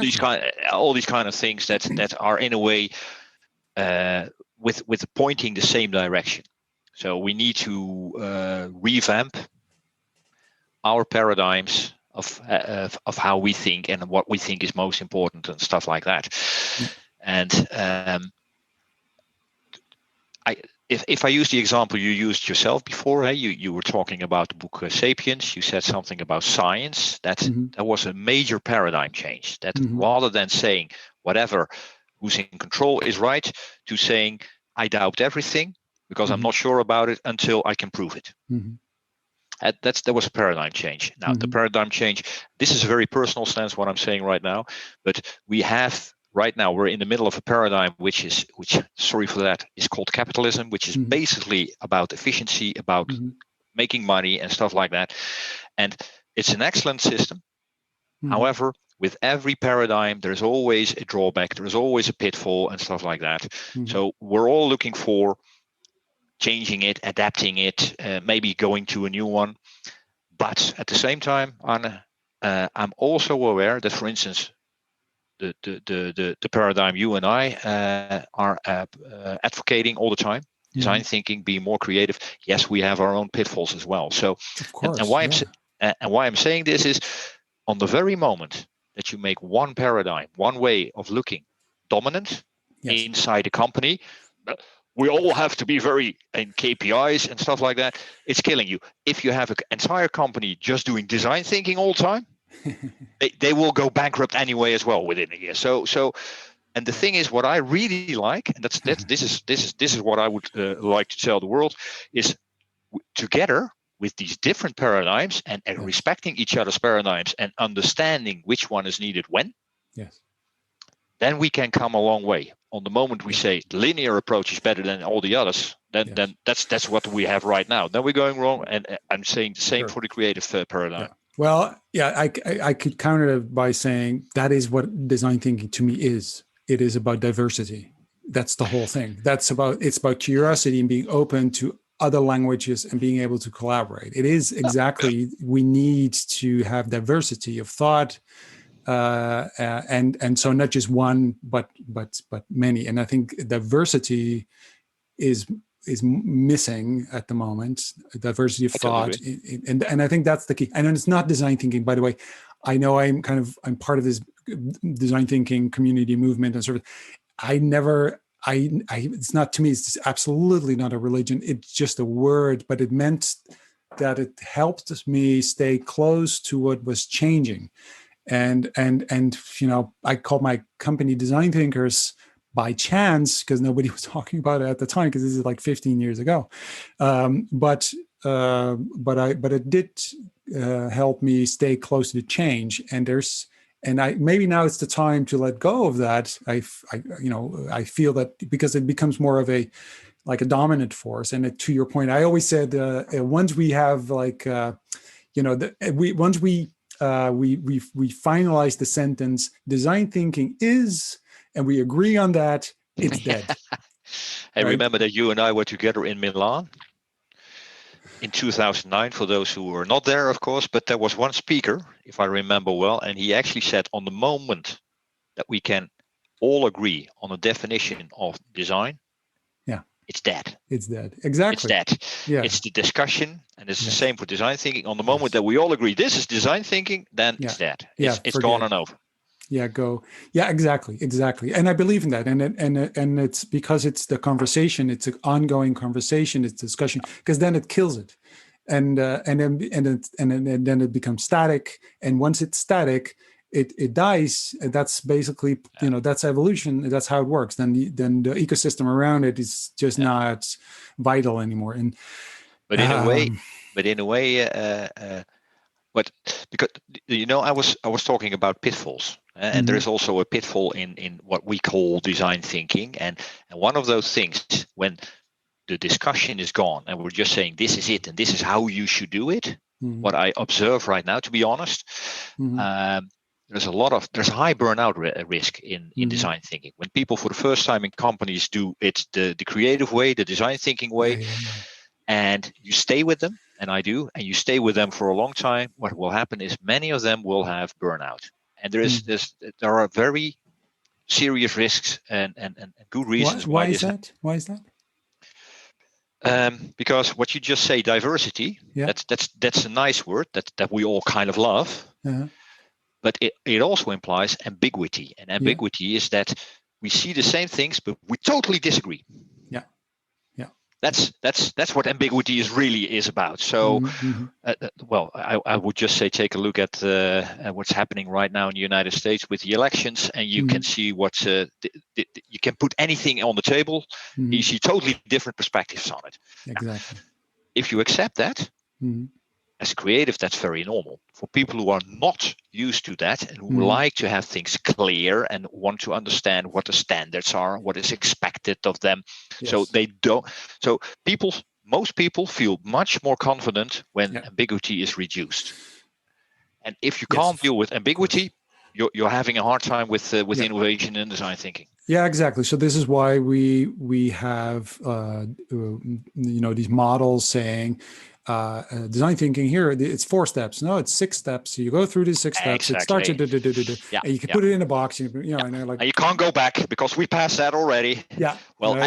these kind of things that are in a way with pointing the same direction. So we need to revamp our paradigms of how we think and what we think is most important and stuff like that. Yeah. And If I use the example you used yourself before, you were talking about the book Sapiens. You said something about science. That was a major paradigm change. That rather than saying whatever who's in control is right, to saying I doubt everything because I'm not sure about it until I can prove it. That was a paradigm change. Now the paradigm change. This is a very personal stance what I'm saying right now, but we have. Right now, we're in the middle of a paradigm which sorry for that, is called capitalism, which is basically about efficiency, about making money and stuff like that. And it's an excellent system. However, with every paradigm, there's always a drawback. There's always a pitfall and stuff like that. So we're all looking for changing it, adapting it, maybe going to a new one. But at the same time, Arne, I'm also aware that, for instance, the paradigm you and I are advocating all the time, design thinking, being more creative. Yes, we have our own pitfalls as well. So, of course, and why I'm saying this is, on the very moment that you make one paradigm, one way of looking dominant inside a company, we all have to be very in KPIs and stuff like that. It's killing you. If you have an entire company just doing design thinking all the time, they will go bankrupt anyway as well within a year. So, and the thing is, what I really like, and this is what I would like to tell the world, is together with these different paradigms and respecting each other's paradigms and understanding which one is needed when. Yes. Then we can come a long way. On the moment we say the linear approach is better than all the others, then that's what we have right now. Then we're going wrong, and I'm saying the same for the creative paradigm. Yeah. Well, I could counter it by saying that is what design thinking to me is. It is about diversity. That's the whole thing. It's about curiosity and being open to other languages and being able to collaborate. It is exactly, we need to have diversity of thought, and so not just one, but many. And I think diversity is missing at the moment. Diversity of thought, and I think that's the key. And it's not design thinking, by the way. I know I'm part of this design thinking community movement and sort of. It's not, to me, it's absolutely not a religion. It's just a word, but it meant that it helped me stay close to what was changing. And I called my company Design Thinkers by chance, because nobody was talking about it at the time, because this is like 15 years ago. But it did help me stay close to change. And maybe now it's the time to let go of that. I feel that, because it becomes more of a dominant force. And to your point, I always said, once we have once we finalize the sentence, design thinking is, and we agree on that, it's dead. I remember that you and I were together in Milan in 2009, for those who were not there, of course, but there was one speaker, if I remember well, and he actually said, on the moment that we can all agree on a definition of design, it's dead. It's dead. Exactly. It's dead. Yeah. It's the discussion, and it's the same for design thinking. On the moment that we all agree this is design thinking, then it's dead. It's gone and over. Yeah, go. Yeah, exactly. And I believe in that. And it's because it's the conversation. It's an ongoing conversation. It's discussion, because then it kills it, and then it becomes static. And once it's static, it dies. That's basically, that's evolution. That's how it works. Then the ecosystem around it is just not vital anymore. And but in a way, because I was talking about pitfalls, and there is also a pitfall in what we call design thinking, and one of those things, when the discussion is gone and we're just saying this is it and this is how you should do it. What I observe right now, to be honest, there's a high burnout risk in design thinking. When people for the first time in companies do it the creative way, the design thinking way, and you stay with them, and I do, and you stay with them for a long time, what will happen is many of them will have burnout. And there are very serious risks and good reasons why is that? Why is that? Because what you just say, diversity, that's a nice word that we all kind of love. But it also implies ambiguity. And ambiguity is that we see the same things, but we totally disagree. That's what ambiguity is about. So, I would just say, take a look at what's happening right now in the United States with the elections, and you can see what you can put anything on the table. You see totally different perspectives on it. Exactly. Now, if you accept that, as a creative, that's very normal. For people who are not used to that and who like to have things clear and want to understand what the standards are, what is expected of them, so they don't. So most people feel much more confident when ambiguity is reduced. And if you can't deal with ambiguity, you're having a hard time with innovation and design thinking. Yeah, exactly. So this is why we have these models saying. Design thinking here, it's 4 steps. No, it's 6 steps. So you go through these 6 steps. It starts at and you can put it in a box. And you can't go back because we passed that already. Yeah. Well,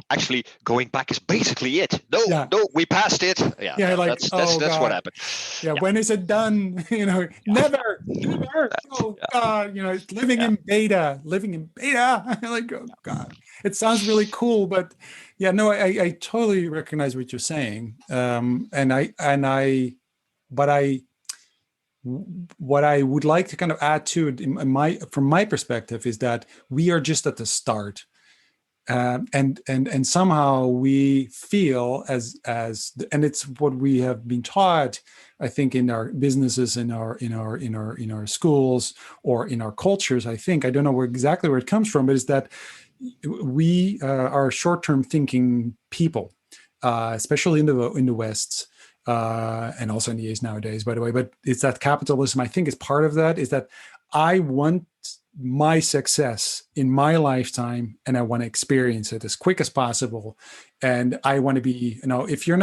actually, going back is basically it. No, we passed it. That's what happened. Yeah. When is it done? Never. Oh God. It's living in beta. Like, oh God. It sounds really cool, but. Yeah, no, I totally recognize what you're saying, what I would like to kind of add to it, from my perspective, is that we are just at the start, and somehow we feel as and it's what we have been taught, I think, in our businesses, in our schools, or in our cultures. I don't know exactly where it comes from, but is that. We are short-term thinking people, especially in the West, and also in the East nowadays, by the way. But it's that capitalism, I think, is part of that. Is that I want my success in my lifetime, and I want to experience it as quick as possible. And I want to be, if you're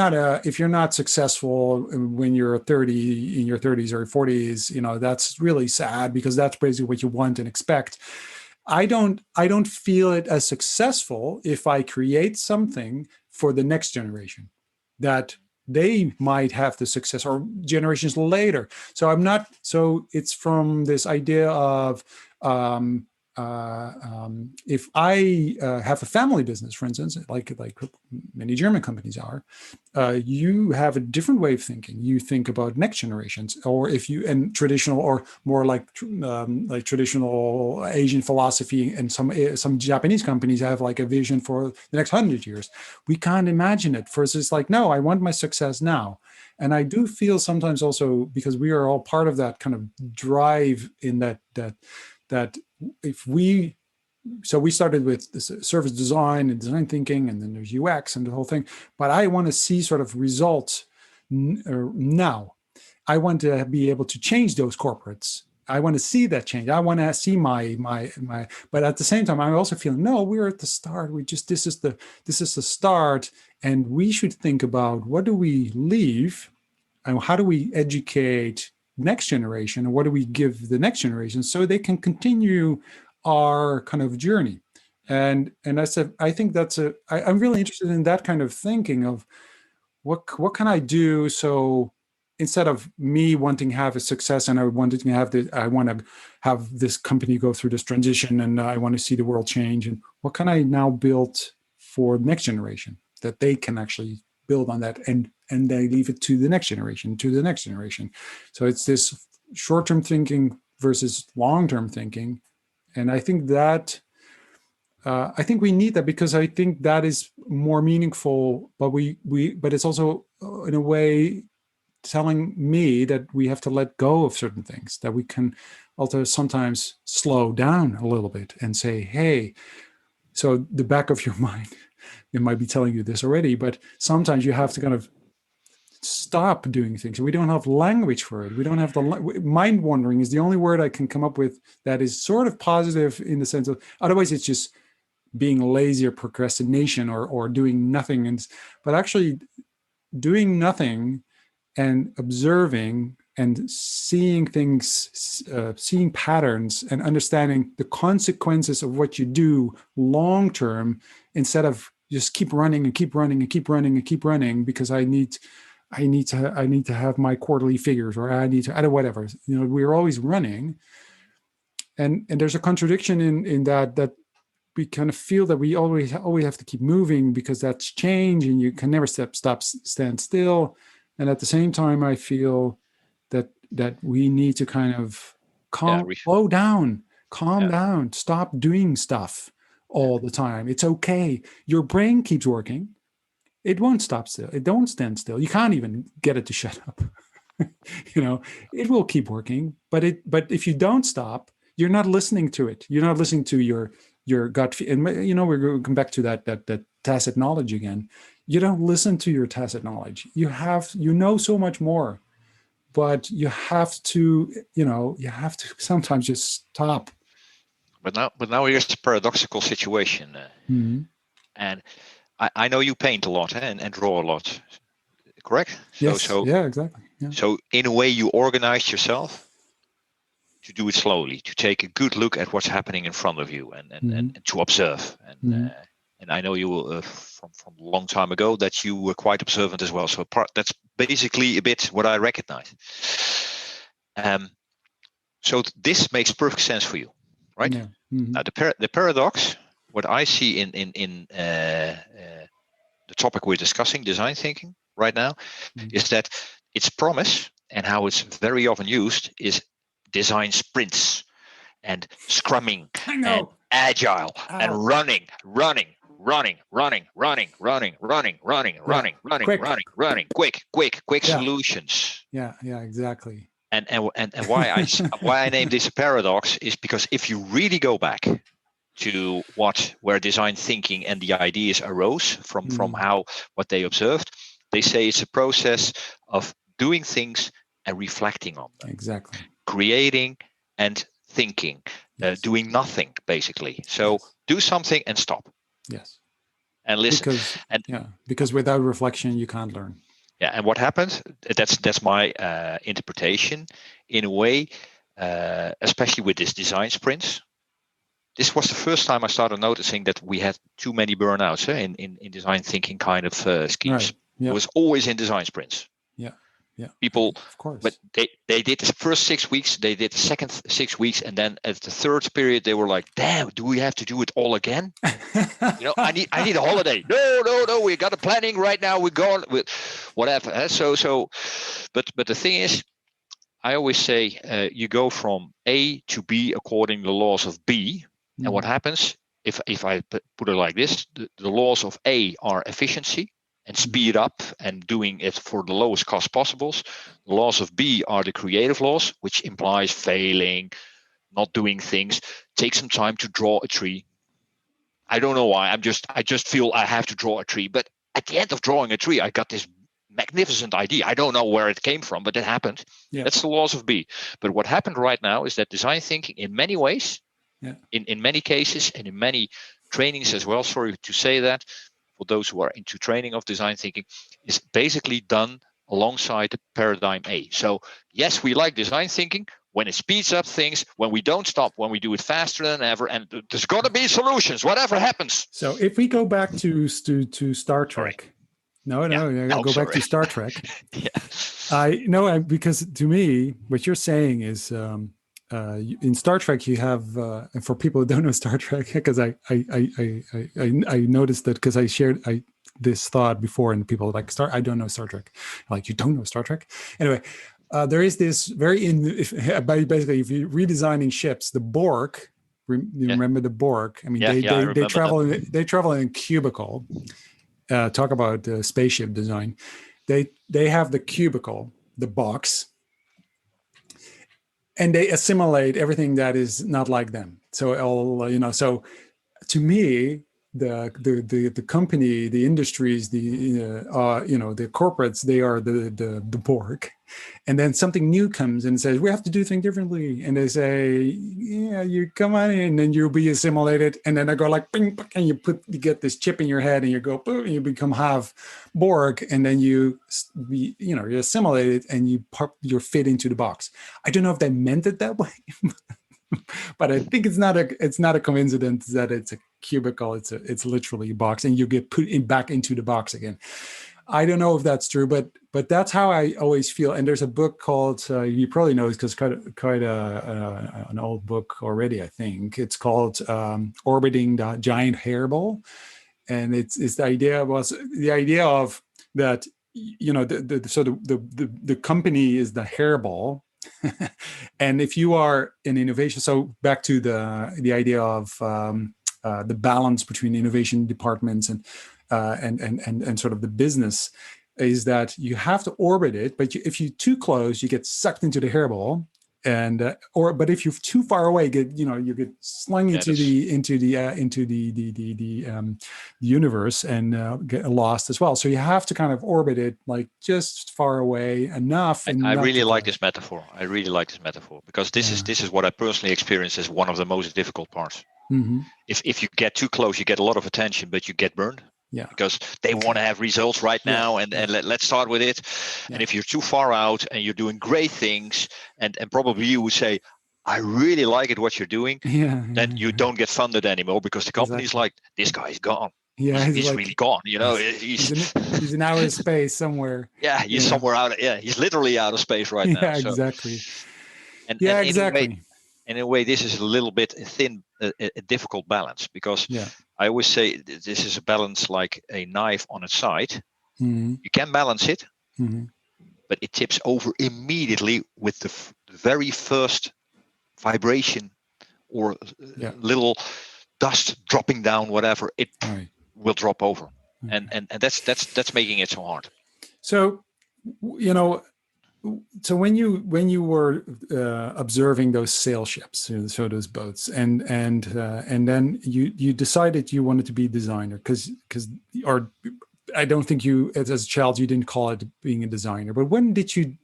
not successful when you're 30, in your 30s or 40s, that's really sad, because that's basically what you want and expect. I don't feel it as successful if I create something for the next generation that they might have the success, or generations later. So it's from this idea of, um, if I have a family business, for instance, like many German companies are, you have a different way of thinking. You think about next generations, or if you and traditional, or more like traditional Asian philosophy, and some Japanese companies have like a vision for the next 100 years. We can't imagine it. First, it's like, no, I want my success now. And I do feel sometimes also, because we are all part of that kind of drive, in that if we so we started with this service design and design thinking, and then there's UX and the whole thing. But I want to see sort of results now. I want to be able to change those corporates. I want to see that change. I want to see my. But at the same time, I also feel, no, we're at the start. This is the start, and we should think about, what do we leave, and how do we educate next generation, and what do we give the next generation so they can continue our kind of journey. And I think I'm really interested in that kind of thinking of what can I do, so instead of me wanting to have a success, and I want to have this company go through this transition, and I want to see the world change, and what can I now build for the next generation that they can actually build on that, and they leave it to the next generation. So it's this short-term thinking versus long-term thinking. And I think we need that, because I think that is more meaningful. But but it's also, in a way, telling me that we have to let go of certain things, that we can also sometimes slow down a little bit and say, hey. So the back of your mind, it might be telling you this already, but sometimes you have to kind of stop doing things. We don't have language for it. We don't have mind wandering is the only word I can come up with that is sort of positive, in the sense of, otherwise it's just being lazy or procrastination, or doing nothing. But actually doing nothing and observing and seeing things, seeing patterns, and understanding the consequences of what you do long term, instead of just keep running and keep running and keep running and keep running, because I need to have my quarterly figures, or I need to, I don't, whatever. We're always running, and there's a contradiction in that we kind of feel that we always have to keep moving, because that's change, and you can never stand still. And at the same time, I feel that we need to kind of slow down, calm down, stop doing stuff all the time. It's okay. Your brain keeps working. It won't stop still. It don't stand still. You can't even get it to shut up. It will keep working. But if you don't stop, you're not listening to it. You're not listening to your gut feel. And we're going to come back to that tacit knowledge again. You don't listen to your tacit knowledge. You know so much more, but you have to sometimes just stop. But now here's the paradoxical situation, Mm-hmm. and I know you paint a lot, and draw a lot, correct? Yes. Yeah, exactly. Yeah. So in a way, you organized yourself to do it slowly, to take a good look at what's happening in front of you, and to observe. And I know you from a long time ago that you were quite observant as well. So that's basically a bit what I recognize. So this makes perfect sense for you, right? Yeah. Mm-hmm. Now the paradox, what I see in the topic we're discussing, design thinking, right now, is that its promise, and how it's very often used, is design sprints and scrumming and agile and running, quick solutions. Yeah, exactly. And why I named this a paradox is because if you really go back to where design thinking and the ideas arose from what they observed, they say it's a process of doing things and reflecting on them. Exactly. Creating and thinking. Yes. doing nothing, basically. So Yes. do something and stop Yes. and listen. Because without reflection, you can't learn. Yeah, and what happened? That's my interpretation. In a way, especially with this design sprints, this was the first time I started noticing that we had too many burnouts in design thinking kind of schemes. Right. Yeah. It was always in design sprints. Yeah. Yeah. People, of course. but they did the first 6 weeks, they did the second 6 weeks, and then at the third period they were like, "Damn, do we have to do it all again? I need a holiday. No, we got a planning right now. We're going with whatever." But the thing is, I always say you go from A to B according to the laws of B. And what happens if I put it like this? The laws of A are efficiency and speed up and doing it for the lowest cost possible. The laws of B are the creative laws, which implies failing, not doing things. Take some time to draw a tree. I don't know why. I just feel I have to draw a tree. But at the end of drawing a tree, I got this magnificent idea. I don't know where it came from, but it happened. Yeah. That's the laws of B. But what happened right now is that design thinking, in many ways, in many cases, and in many trainings as well, sorry to say that, for those who are into training of design thinking, is basically done alongside the paradigm A. So yes, we like design thinking when it speeds up things, when we don't stop, when we do it faster than ever, and there's got to be solutions, whatever happens. So if we go back to Star Trek. Sorry. Go back to Star Trek. Yeah. Because to me, what you're saying is in Star Trek you have, and for people who don't know Star Trek, because I noticed that because I shared this thought before, and people are like, I don't know Star Trek. I'm like, you don't know Star Trek? Anyway, there is this basically, if you're redesigning ships, the Borg. Remember the Borg? I mean, they travel in a cubicle. Talk about spaceship design. They have the cubicle, the box, and they assimilate everything that is not like them. So so to me, the company, the industries, the corporates, they are the Borg, and then something new comes and says we have to do things differently, and they say, yeah, you come on in, and then you'll be assimilated, and then I go like, bing, and you get this chip in your head, and you go, boom, and you become half Borg, and then you're assimilated, and you're fit into the box. I don't know if they meant it that way. But I think it's not a coincidence that it's a cubicle. It's literally a box, and you get put back into the box again. I don't know if that's true, but that's how I always feel. And there's a book called you probably know, because quite an old book already. I think it's called "Orbiting the Giant Hairball," and it's the idea of that the company is the hairball. And if you are in innovation, so back to the idea of the balance between innovation departments and sort of the business, is that you have to orbit it, but if you're too close, you get sucked into the hairball, but if you're too far away, you get slung into the universe and get lost as well. So you have to kind of orbit it like just far away enough. I really like this metaphor. Because this is what I personally experience as one of the most difficult parts. Mm-hmm. If you get too close, you get a lot of attention, but you get burned. Yeah. Because they want to have results right now, and let's start with it. Yeah. And if you're too far out and you're doing great things, and probably you would say, I really like it what you're doing, then you don't get funded anymore, because the company's like, this guy is gone. Yeah, he's really gone. He's in outer space somewhere. Yeah, he's somewhere out. He's literally out of space right now. Yeah, exactly. And exactly. In a way, this is a little bit a difficult balance, because I always say this is a balance like a knife on its side. Mm-hmm. You can balance it, but it tips over immediately with the very first vibration or little dust dropping down, whatever, it will drop over. And that's making it so hard. So, so when you were observing those sail ships, so those boats, and then you decided you wanted to be a designer, because I don't think you, as a child, you didn't call it being a designer. But because you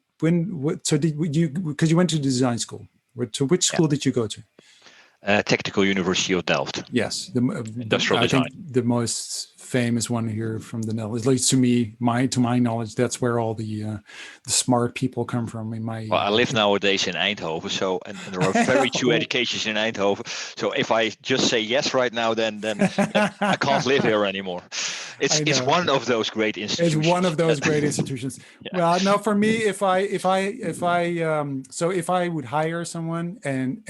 went to design school. So which school did you go to? Technical University of Delft. Yes, Industrial I design. think the most famous one here from the Netherlands, at least to me, to my knowledge, that's where all the smart people come from. In my, Well, I live nowadays in Eindhoven, so and there are very few educations in Eindhoven. So if I just say yes right now, then I can't live here anymore. It's one of those great institutions. It's one of those great institutions. Yeah. Well, now for me, if I would hire someone and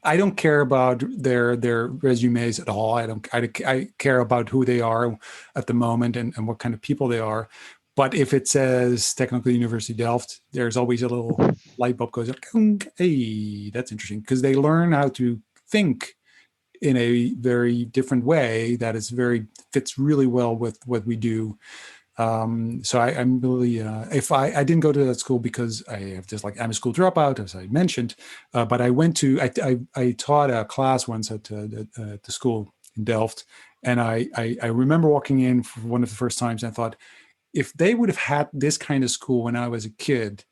I don't care about their resumes at all. I care about who they are at the moment and what kind of people they are. But if it says Technical University Delft, there's always a little light bulb goes like, hey, that's interesting, because they learn how to think in a very different way that fits really well with what we do. So I'm really, if I didn't go to that school because I have just like, I'm a school dropout, as I mentioned, but I went to, I taught a class once at the school in Delft. And I remember walking in for one of the first times and I thought, if they would have had this kind of school when I was a kid,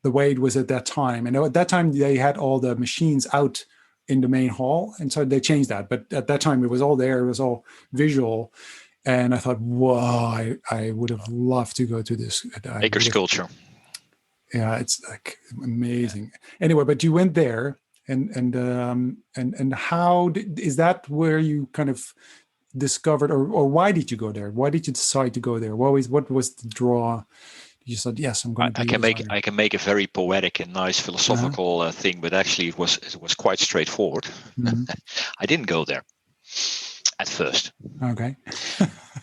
the way it was at that time, and at that time they had all the machines out in the main hall, and so they changed that. But at that time it was all there, it was all visual, and I thought, whoa, I would have loved to go to this. Baker's culture. Yeah, it's like amazing. Yeah. Anyway, but you went there, and how is that where you kind of discovered, or why did you go there? Why did you decide to go there? What was the draw? You said, yes, I'm going to be I can make a very poetic and nice philosophical thing, but actually it was quite straightforward. Mm-hmm. I didn't go there at first. Okay.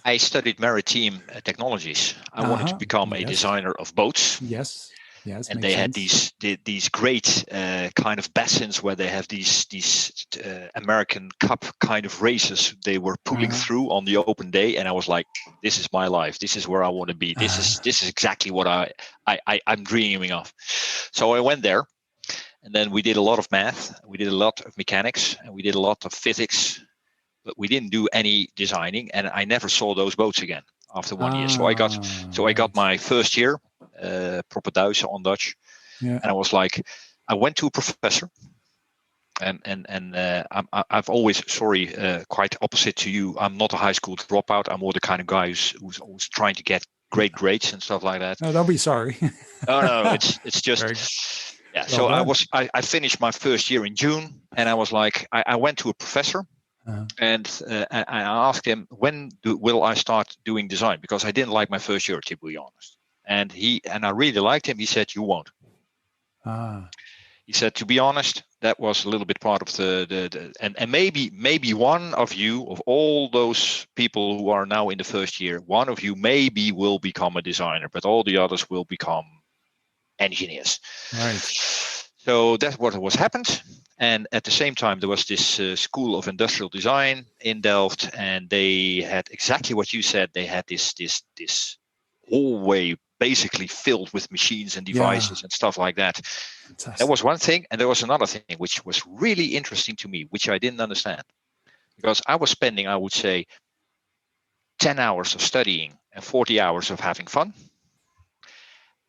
I studied maritime technologies. I wanted to become a designer of boats. Yes. Yes, and they had these great kind of basins where they have these American Cup kind of races they were pulling through on the open day, and I was like, this is my life. This is where I want to be. This is exactly what I'm dreaming of. So I went there, and then we did a lot of math, we did a lot of mechanics, and we did a lot of physics, but we didn't do any designing, and I never saw those boats again after 1 year. So I got my first year. Proper Duits on Dutch, and I was like, I went to a professor, and I've always, quite opposite to you. I'm not a high school dropout. I'm more the kind of guy who's always trying to get great grades and stuff like that. No, don't be sorry. No, it's just yeah. So I finished my first year in June, and I was like, I went to a professor. And I asked him, when will I start doing design? Because I didn't like my first year, to be honest. And I really liked him. He said, you won't. He said, to be honest, that was a little bit part of and maybe one of you, of all those people who are now in the first year, one of you maybe will become a designer, but all the others will become engineers. Right. So that's what was happened. And at the same time, there was this School of Industrial Design in Delft, and they had exactly what you said. They had this hallway basically filled with machines and devices and stuff like that. Fantastic. That was one thing. And there was another thing which was really interesting to me, which I didn't understand. Because I was spending, I would say, 10 hours of studying and 40 hours of having fun.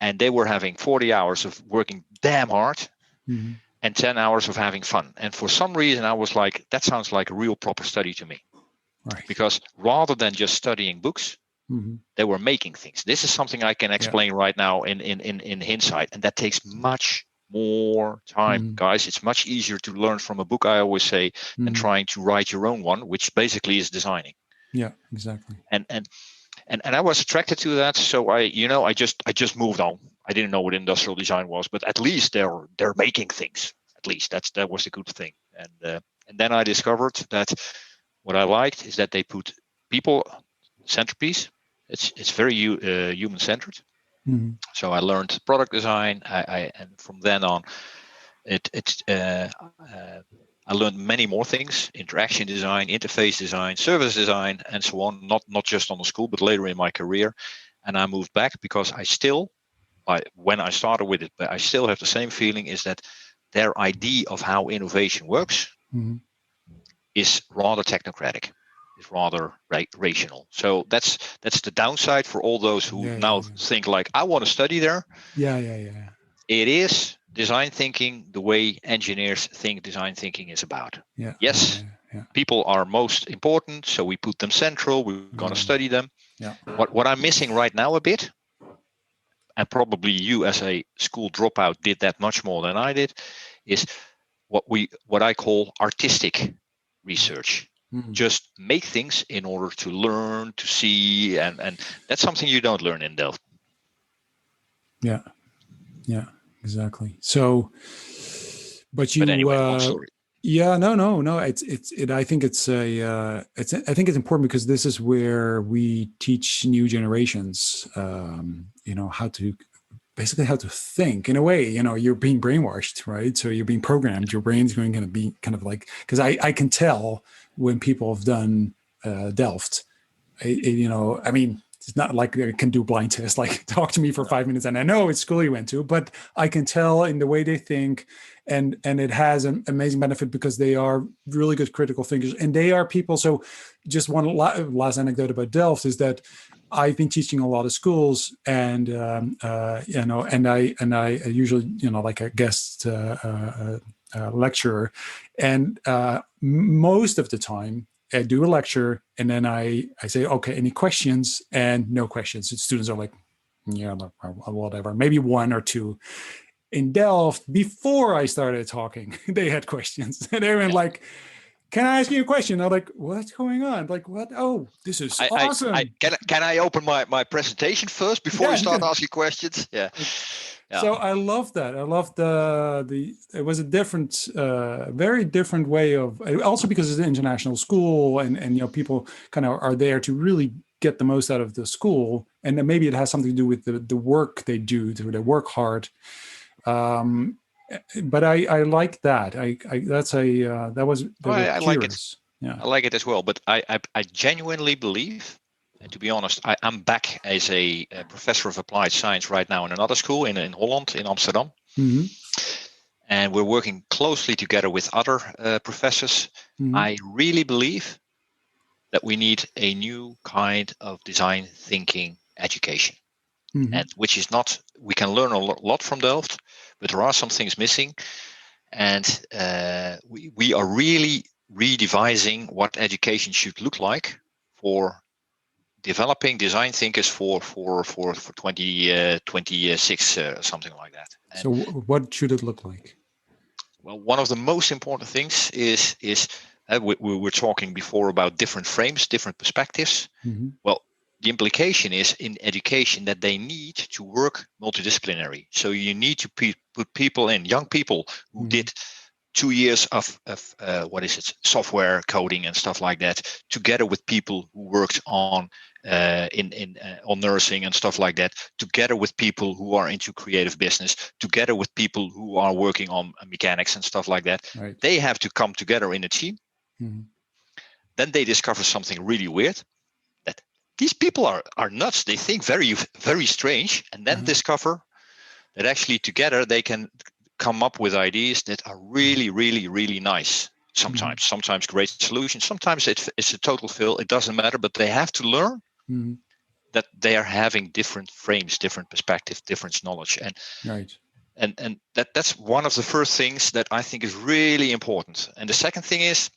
And they were having 40 hours of working damn hard and 10 hours of having fun. And for some reason, I was like, that sounds like a real proper study to me. Right. Because rather than just studying books, they were making things. This is something I can explain right now in hindsight, and that takes much more time, guys. It's much easier to learn from a book, I always say, than trying to write your own one, which basically is designing. Yeah, exactly. And I was attracted to that, so I just moved on. I didn't know what industrial design was, but at least they're making things. At least that was a good thing. And then I discovered that what I liked is that they put people centerpiece. It's very human centered. So I learned product design. And from then on, I learned many more things: interaction design, interface design, service design, and so on. Not just on the school, but later in my career. And I moved back because when I started with it, but I still have the same feeling, is that their idea of how innovation works is rather technocratic. Is rather rational. So that's the downside for all those who think like, I want to study there. Yeah. It is, design thinking the way engineers think design thinking is about. Yeah. Yes, people are most important, so we put them central. We're going to study them. Yeah. What I'm missing right now a bit, and probably you as a school dropout did that much more than I did, is what I call artistic research. Just make things in order to learn, to see, and that's something you don't learn in Delft. Yeah. Yeah. Exactly. So, but anyway, long story. Yeah, no. I think it's I think it's important because this is where we teach new generations, how to think in a way. You're being brainwashed, right? So you're being programmed. Your brain's going to be kind of like, because I can tell when people have done Delft. I mean, it's not like I can do blind tests, like talk to me for 5 minutes and I know which school you went to, but I can tell in the way they think, and it has an amazing benefit because they are really good critical thinkers, and they are people. So just one last anecdote about Delft is that I've been teaching a lot of schools, and and I usually like a guest lecturer, and most of the time I do a lecture, and then I say, okay, any questions? And no questions. And students are like, yeah, whatever, maybe one or two. In Delft, before I started talking, they had questions, and they went like, can I ask you a question? I'm like, what's going on? Like, what? Oh, this is awesome. Can I open my presentation first before you start asking questions? Yeah. So I love that. I love it was a different, very different way of, also because it's an international school, and people kind of are there to really get the most out of the school, and then maybe it has something to do with the work they do, they work hard. But I like that. I like it. Yeah, I like it as well. But I genuinely believe, and to be honest, I'm back as a professor of applied science right now in another school in Holland, in Amsterdam. Mm-hmm. And we're working closely together with other professors. Mm-hmm. I really believe that we need a new kind of design thinking education. Mm-hmm. And which is not, we can learn a lot from Delft, but there are some things missing. And we are really redevising what education should look like for developing design thinkers for 2026, something like that. And so what should it look like? Well, one of the most important things is we were talking before about different frames, different perspectives. Mm-hmm. Well, the implication is in education that they need to work multidisciplinary. So you need to put people in, young people who mm-hmm. did 2 years of software coding and stuff like that, together with people who worked on on nursing and stuff like that, together with people who are into creative business, together with people who are working on mechanics and stuff like that. Right. They have to come together in a team. Mm-hmm. Then they discover something really weird. These people are nuts. They think very, very strange, and then discover that actually together they can come up with ideas that are really, really, really nice. Sometimes great solutions. Sometimes it's a total fail. It doesn't matter, but they have to learn that they are having different frames, different perspective, different knowledge, and right. And that's one of the first things that I think is really important. And the second thing is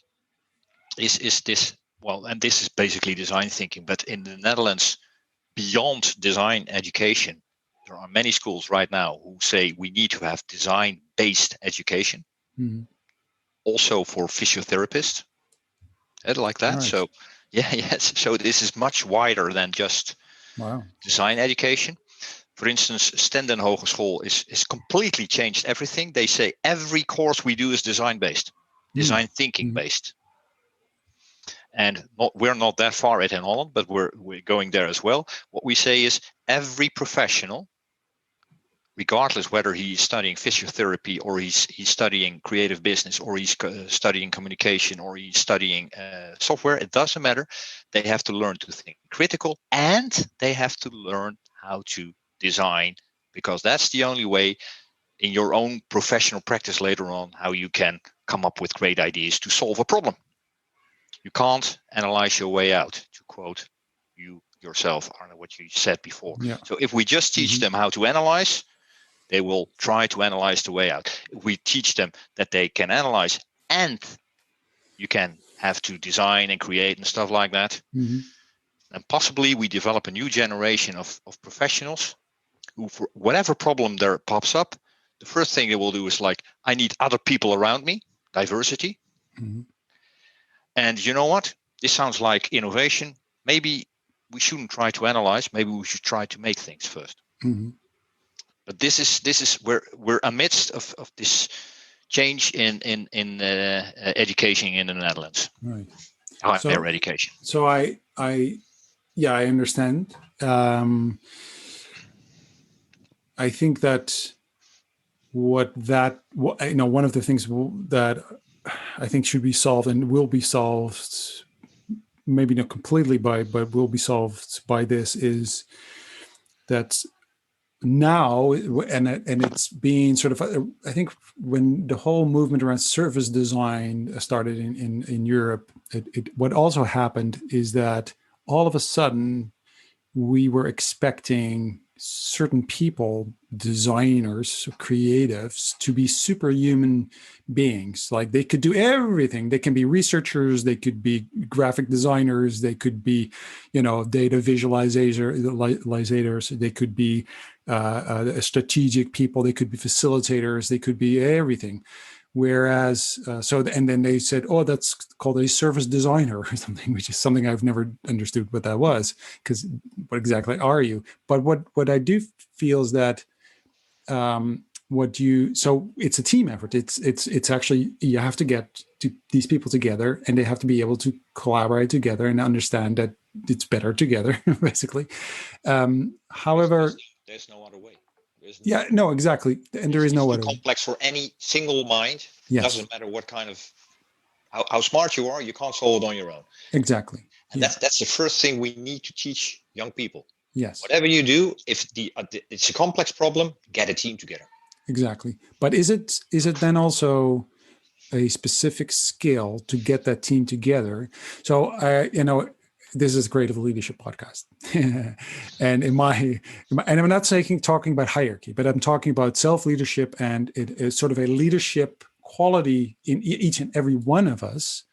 this. Well, and this is basically design thinking, but in the Netherlands, beyond design education, there are many schools right now who say we need to have design-based education, also for physiotherapists, like that. Right. So, yes. So this is much wider than just design education. For instance, Stenden Hogeschool is completely changed everything. They say every course we do is design-based, design thinking-based. And we're not that far in Holland, but we're going there as well. What we say is every professional, regardless whether he's studying physiotherapy or he's studying creative business or he's studying communication or he's studying software, it doesn't matter. They have to learn to think critical, and they have to learn how to design, because that's the only way in your own professional practice later on how you can come up with great ideas to solve a problem. You can't analyze your way out, to quote you yourself, Arne, what you said before. Yeah. So if we just teach them how to analyze, They will try to analyze the way out. If we teach them that they can analyze and you can have to design and create and stuff like that, and possibly we develop a new generation of professionals who, for whatever problem there pops up, the first thing they will do is like, I need other people around me, diversity. And you know what? This sounds like innovation. Maybe we shouldn't try to analyze. Maybe we should try to make things first. But this is where we're amidst of this change in education in the Netherlands. Right. Higher education. So I understand. I think that one of the things that I think should be solved and will be solved, maybe not completely but will be solved by this, is that now, and it's being sort of, I think when the whole movement around service design started in Europe, what also happened is that all of a sudden we were expecting certain people, designers, creatives, to be superhuman beings. Like they could do everything. They can be researchers, they could be graphic designers, they could be, data visualizers, they could be strategic people, they could be facilitators, they could be everything. Whereas, and then they said, oh, that's called a service designer or something, which is something I've never understood what that was, because what exactly are you? But what I do feel is that so it's a team effort. It's actually, you have to get these people together and they have to be able to collaborate together and understand that it's better together, basically. However, there's no other way. Exactly. And there is no other way. Complex for any single mind. Yes. Doesn't matter what kind of, how smart you are, you can't solve it on your own. Exactly. And that's the first thing we need to teach young people. Yes. Whatever you do, if it's a complex problem, get a team together. Exactly. But is it then also a specific skill to get that team together? So this is a creative leadership podcast, and and I'm not talking about hierarchy, but I'm talking about self-leadership, and it is sort of a leadership quality in each and every one of us,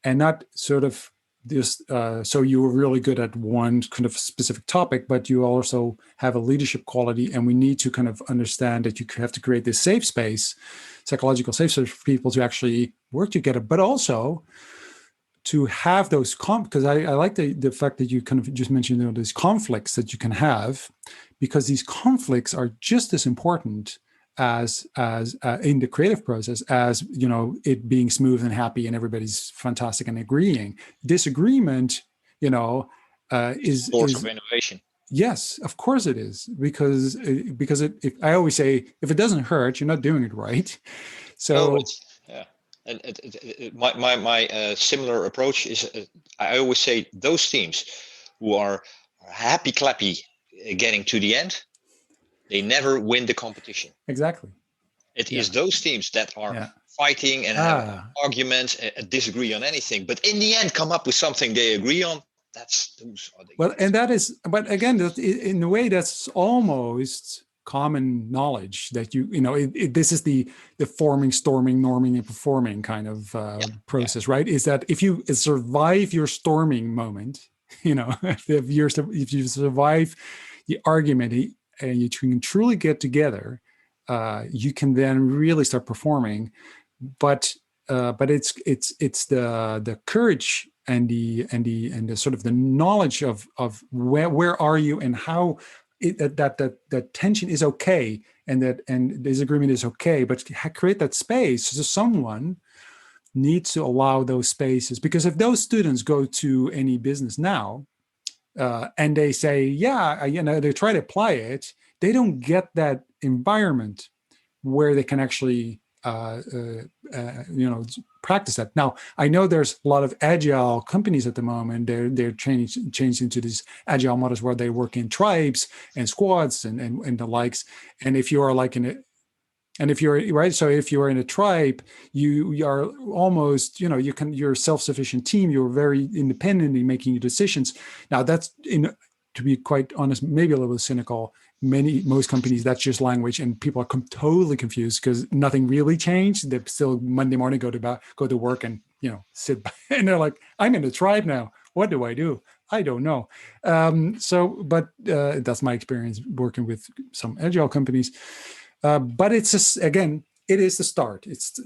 and not sort of this. So you were really good at one kind of specific topic, but you also have a leadership quality, and we need to kind of understand that you have to create this safe space, psychological safe space for people to actually work together, but also to have those because I like the fact that you kind of just mentioned these conflicts that you can have, because these conflicts are just as important as in the creative process as it being smooth and happy and everybody's fantastic and agreeing. Disagreement, is of innovation. Yes, of course it is, because I always say, if it doesn't hurt, you're not doing it right. So. And my similar approach is, I always say those teams who are happy clappy getting to the end, they never win the competition. Exactly. It is those teams that are fighting and have arguments and disagree on anything, but in the end come up with something they agree on. Those are the and that is, but again, in a way, that's almost common knowledge that this is the forming, storming, norming, and performing kind of process, right? Is that if you survive your storming moment, if you survive the argument and you can truly get together, you can then really start performing. But it's the courage and the sort of the knowledge of where are you and how. That tension is okay, and disagreement is okay, but create that space. So someone needs to allow those spaces, because if those students go to any business now and they say, they try to apply it, they don't get that environment where they can actually practice that. Now, I know there's a lot of agile companies at the moment. They're changed into these agile models where they work in tribes and squads and the likes. And if you are if you're in a tribe, you are almost, you're a self-sufficient team. You're very independent in making your decisions. Now that's to be quite honest, maybe a little bit cynical, most companies, that's just language, and people are totally confused because nothing really changed. They still Monday morning go to work and sit by, and they're like, I'm in the tribe now. What do I do? I don't know. But that's my experience working with some agile companies. But it's just, again, it is the start. It's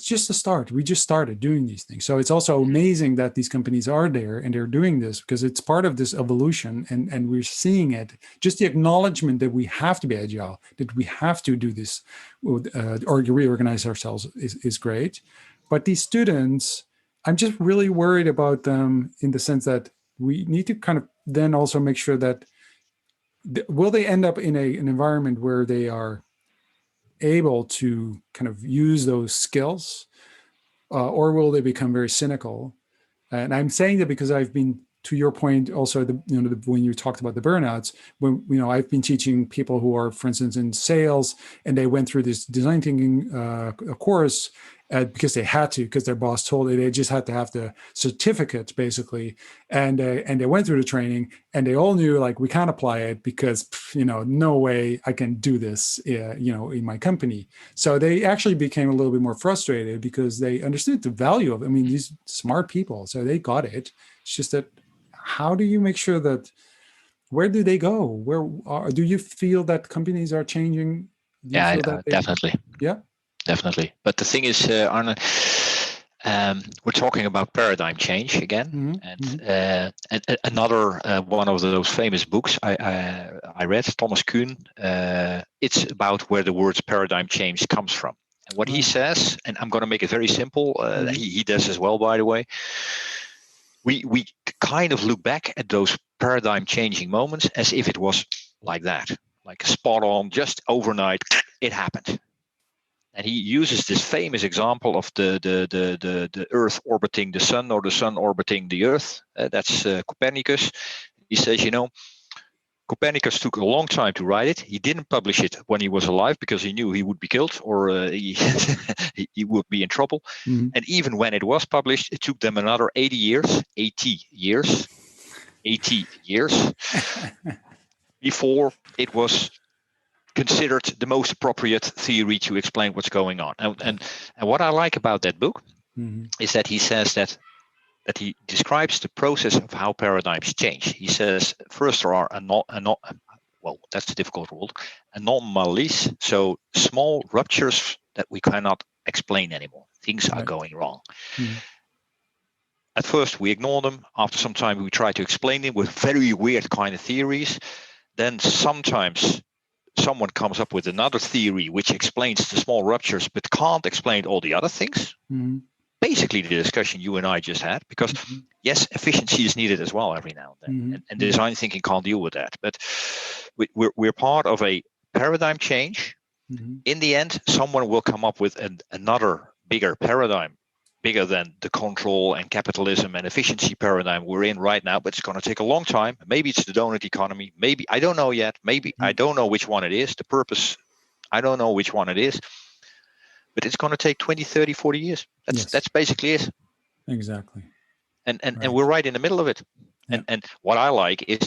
just the start. We just started doing these things. So it's also amazing that these companies are there and they're doing this, because it's part of this evolution, and we're seeing it. Just the acknowledgement that we have to be agile, that we have to do this, or reorganize ourselves is great. But these students, I'm just really worried about them in the sense that we need to kind of then also make sure that will they end up in an environment where they are able to kind of use those skills, or will they become very cynical? And I'm saying that because I've been, to your point, also when you talked about the burnouts, when I've been teaching people who are, for instance, in sales, and they went through this design thinking course because they had to, because their boss told them they just had to have the certificate, basically, and they went through the training, and they all knew, like, we can't apply it because no way I can do this in my company. So they actually became a little bit more frustrated because they understood the value of it. I mean, these smart people, so they got it. It's just that, how do you make sure that, where do they go? Do you feel that companies are changing? Definitely. Yeah. Definitely. But the thing is, Arne, we're talking about paradigm change again, and another one of those famous books I read, Thomas Kuhn. It's about where the words paradigm change comes from, and what he says. And I'm going to make it very simple. He does as well, by the way. We kind of look back at those paradigm changing moments as if it was like that, like spot on, just overnight, it happened. And he uses this famous example of the Earth orbiting the Sun, or the Sun orbiting the Earth. That's Copernicus. He says, Copernicus took a long time to write it. He didn't publish it when he was alive because he knew he would be killed, or he would be in trouble. And even when it was published, it took them another 80 years before it was considered the most appropriate theory to explain what's going on. And what I like about that book is that he says that he describes the process of how paradigms change. He says, first, there are that's a difficult word, anomalies, so small ruptures that we cannot explain anymore. Things are going wrong. At first, we ignore them. After some time, we try to explain them with very weird kind of theories. Then sometimes someone comes up with another theory which explains the small ruptures but can't explain all the other things. Basically, the discussion you and I just had, because yes, efficiency is needed as well every now and then, and design thinking can't deal with that. But we're part of a paradigm change. In the end, someone will come up with another bigger paradigm, bigger than the control and capitalism and efficiency paradigm we're in right now, but it's going to take a long time. Maybe it's the donut economy. Maybe, I don't know yet. Maybe I don't know which one it is. The purpose, I don't know which one it is. But it's going to take 20, 30, 40 years. That's basically it. Exactly. And we're right in the middle of it. And what I like is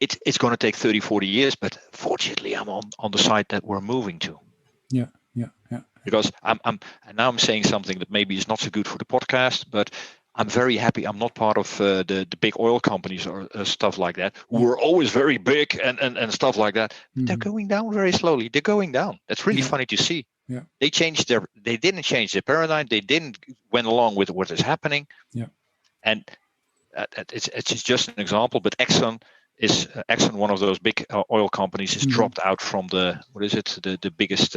it's going to take 30, 40 years, but fortunately I'm on the side that we're moving to. Yeah. Because and now I'm saying something that maybe is not so good for the podcast, but I'm very happy I'm not part of the big oil companies or stuff like that, who are always very big and stuff like that. They're going down very slowly. They're going down. That's really funny to see. Yeah. They didn't change their paradigm. They didn't went along with what is happening. Yeah. And it's just an example, but Exxon, one of those big oil companies, is dropped out from the biggest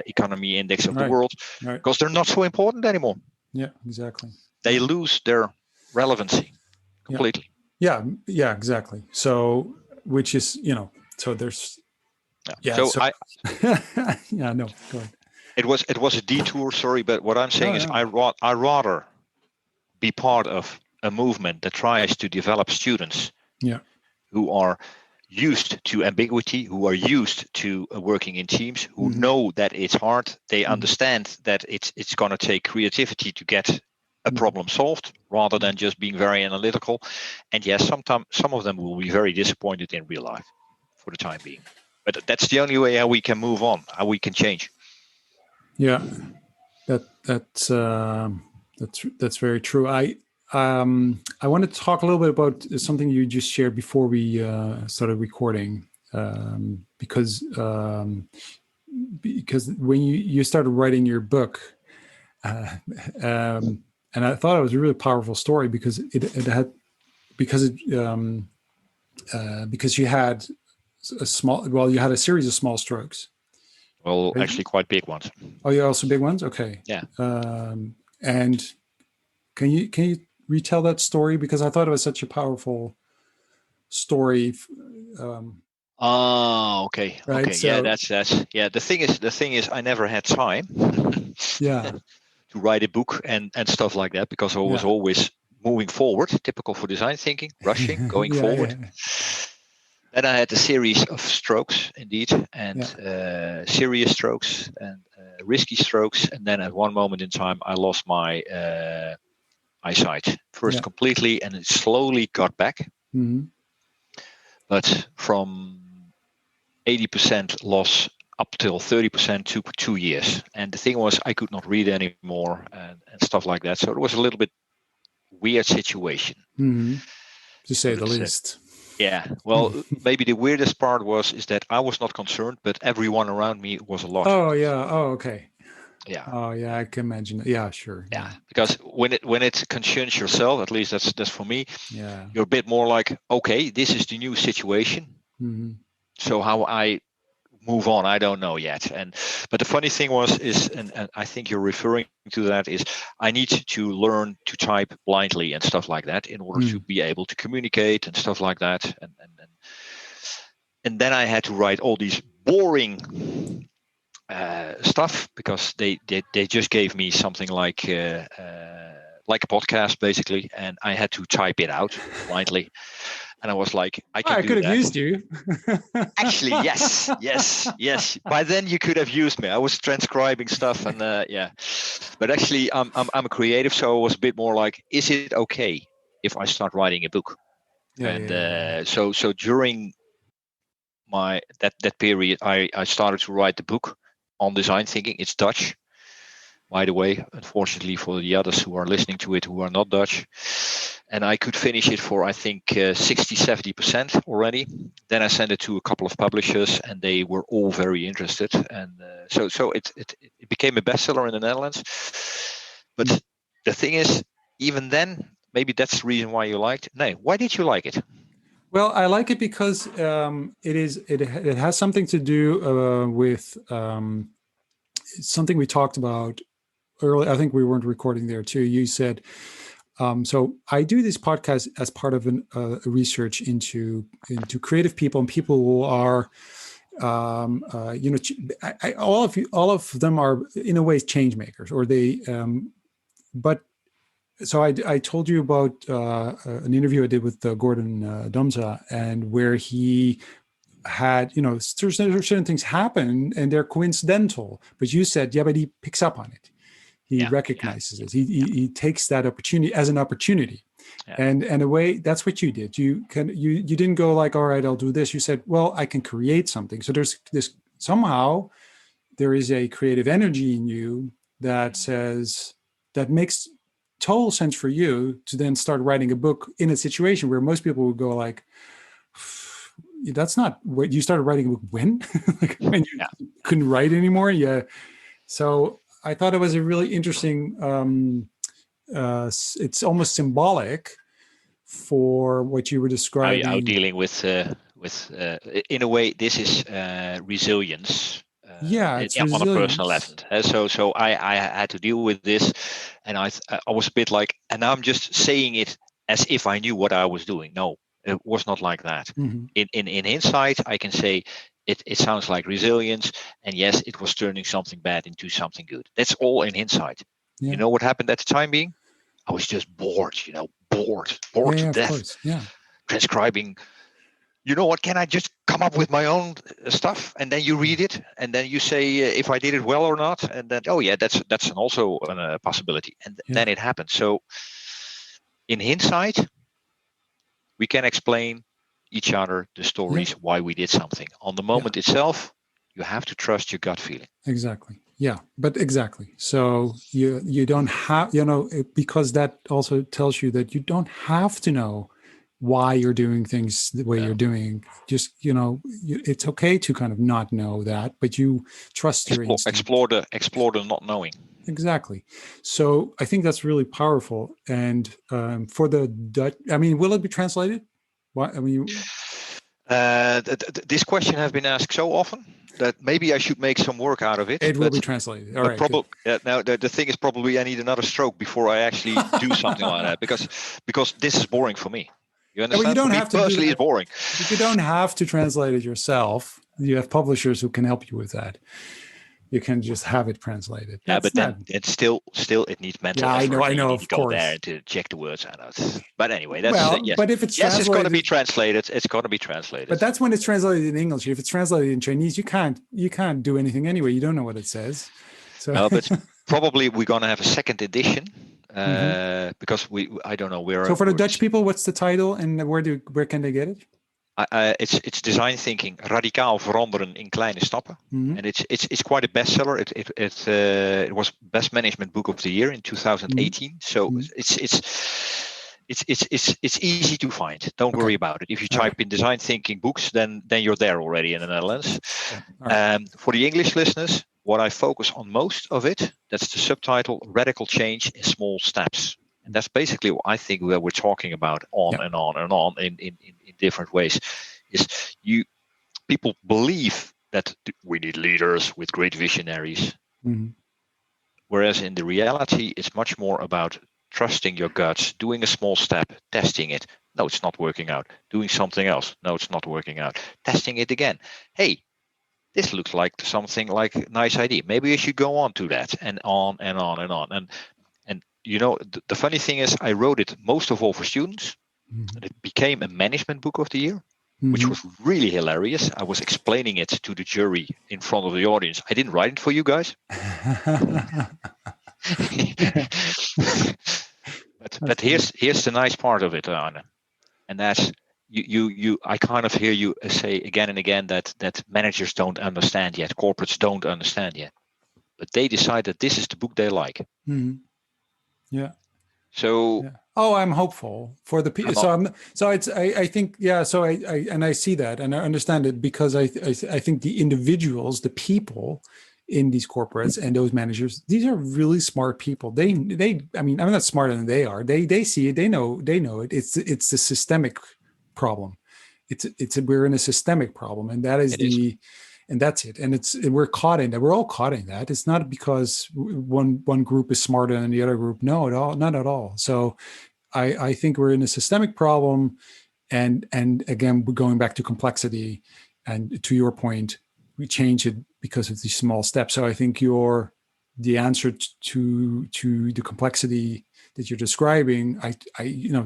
economy index of the world, because they're not so important anymore. Yeah, exactly. They lose their relevancy completely. Yeah, exactly. So, which is, so there's. Yeah. So I. Yeah. No. Go ahead. It was a detour. Sorry, but what I'm saying is, I rather be part of a movement that tries to develop students who are used to ambiguity, who are used to working in teams, who know that it's hard. They understand that it's going to take creativity to get a problem solved, rather than just being very analytical. And yes, sometimes some of them will be very disappointed in real life for the time being. But that's the only way how we can move on, how we can change. Yeah, that's very true. I wanted to talk a little bit about something you just shared before we started recording, because when you started writing your book, and I thought it was a really powerful story because because you had you had a series of small strokes. Well, actually quite big ones. Oh, yeah, also big ones? Okay. Yeah. And can you retell that story? Because I thought it was such a powerful story. Okay. Right. Okay. So, yeah, that's yeah. The thing is, I never had time. Yeah. To write a book and stuff like that, because I was always moving forward, typical for design thinking, rushing, going forward. Yeah. Then I had a series of strokes, indeed, and serious strokes and risky strokes. And then at one moment in time, I lost my eyesight, first completely, and it slowly got back. Mm-hmm. But from 80% loss up till 30% took 2 years. And the thing was, I could not read anymore and stuff like that. So it was a little bit weird situation. Mm-hmm. To say the least. Yeah. Well, maybe the weirdest part is that I was not concerned, but everyone around me was a lot. Oh, yeah. Oh, okay. Yeah. Oh, yeah. I can imagine. Yeah, sure. Yeah. Because when it concerns yourself, at least that's for me. Yeah. You're a bit more like, okay, this is the new situation. Mm-hmm. So how I move on, I don't know yet. But the funny thing is, and I think you're referring to that, is I need to learn to type blindly and stuff like that in order to be able to communicate and stuff like that. And then I had to write all these boring stuff, because they just gave me something like a podcast basically, and I had to type it out blindly. And I was like, I could have used you. Actually, yes. By then you could have used me. I was transcribing stuff, and But actually, I'm a creative, so I was a bit more like, is it okay if I start writing a book? So during that period, I started to write the book on design thinking. It's Dutch, by the way, unfortunately for the others who are listening to it who are not Dutch. And I could finish it for, I think, 60-70% already. Then I sent it to a couple of publishers, and they were all very interested. And so it became a bestseller in the Netherlands. But the thing is, even then, maybe that's the reason why you liked it. No, why did you like it? Well, I like it because it has something to do with something we talked about earlier. I think we weren't recording there too. You said, so I do this podcast as part of a research into creative people and people who are, all of them are in a way change makers, or they, but. So I told you about an interview I did with Gordon Domza, and where he had, certain things happen and they're coincidental, but you said, yeah, but he picks up on it. He recognizes it. He takes that opportunity as an opportunity. Yeah. And in a way, that's what you did. You didn't go like, all right, I'll do this. You said, well, I can create something. So there's this, somehow there is a creative energy in you that makes total sense for you to then start writing a book in a situation where most people would go like, that's not what you started writing a book when? Like when you couldn't write anymore. Yeah. So I thought it was a really interesting, it's almost symbolic for what you were describing. How dealing with in a way, this is resilience. It's on a personal level. So I had to deal with this, and I was a bit like, and I'm just saying it as if I knew what I was doing. No, it was not like that. Mm-hmm. In hindsight, I can say it sounds like resilience, and yes, it was turning something bad into something good. That's all in hindsight. Yeah. You know what happened at the time being? I was just bored, bored to death. Of course. Yeah. Transcribing. You know what? Can I just cut come up with my own stuff, and then you read it, and then you say if I did it well or not, and then that's also a possibility, and then it happens. So in hindsight, we can explain each other the stories why we did something. On the moment itself, you have to trust your gut feeling. Exactly. Yeah, but exactly. So you don't have, because that also tells you that you don't have to know why you're doing things the way you're doing. Just, it's okay to kind of not know that, but you trust your instinct. Explore the not knowing. Exactly. So I think that's really powerful. And for the Dutch, I mean, will it be translated? What I mean, this question has been asked so often that maybe I should make some work out of it. It will be translated. All right. Now the thing is probably I need another stroke before I actually do something like that, because this is boring for me. You understand? But you don't have to personally, it's boring. You don't have to translate it yourself. You have publishers who can help you with that. You can just have it translated. But then it's still it needs mental effort. I know. You need to go there to check the words. But anyway, that's yes. But if it's it's going to be translated. It's going to be translated. But that's when it's translated in English. If it's translated in Chinese, you can't do anything anyway. You don't know what it says. So no, but probably we're going to have a second edition because I don't know where. So for the Dutch people, what's the title and where can they get it? It's design thinking, radicaal veranderen in kleine stappen, and it's quite a bestseller. It was best management book of the year in 2018. So it's easy to find. Don't worry about it. If you type in design thinking books, then you're there already in the Netherlands. For the English listeners, what I focus on most of it, that's the subtitle, Radical Change in Small Steps. And that's basically what I think that we're talking about and on in different ways. Is people believe that we need leaders with great visionaries, whereas in the reality, it's much more about trusting your guts, doing a small step, testing it. No, it's not working out. Doing something else. No, it's not working out. Testing it again. Hey, this looks like something like a nice idea. Maybe I should go on to that, and on and on and on. And the funny thing is, I wrote it most of all for students. And it became a management book of the year, which was really hilarious. I was explaining it to the jury in front of the audience. I didn't write it for you guys. but here's the nice part of it, Arne, and that's you. I kind of hear you say again and again that managers don't understand yet, corporates don't understand yet, but they decide that this is the book they like. Yeah. So. Yeah. Oh, I'm hopeful for the people. I think I see that and I understand it, because I think the individuals, the people in these corporates and those managers, these are really smart people. I mean, I'm not smarter than they are. They see it. They know it. It's a systemic problem. We're in a systemic problem, and that is and that's it. And we're caught in that. We're all caught in that. It's not because one group is smarter than the other group. No, not at all. So I think we're in a systemic problem. And again, we're going back to complexity. And to your point, we change it because of these small steps. So I think the answer to the complexity that you're describing, I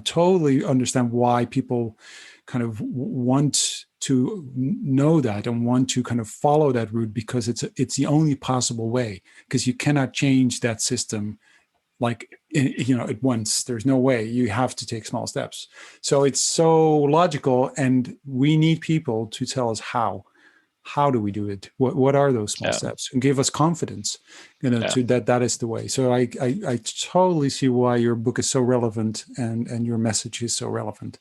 totally understand why people kind of want to know that and want to kind of follow that route, because it's the only possible way, because you cannot change that system at once. There's no way. You have to take small steps. So it's so logical, and we need people to tell us how do we do it? What are those small steps, and give us confidence, to that is the way. So I totally see why your book is so relevant and your message is so relevant.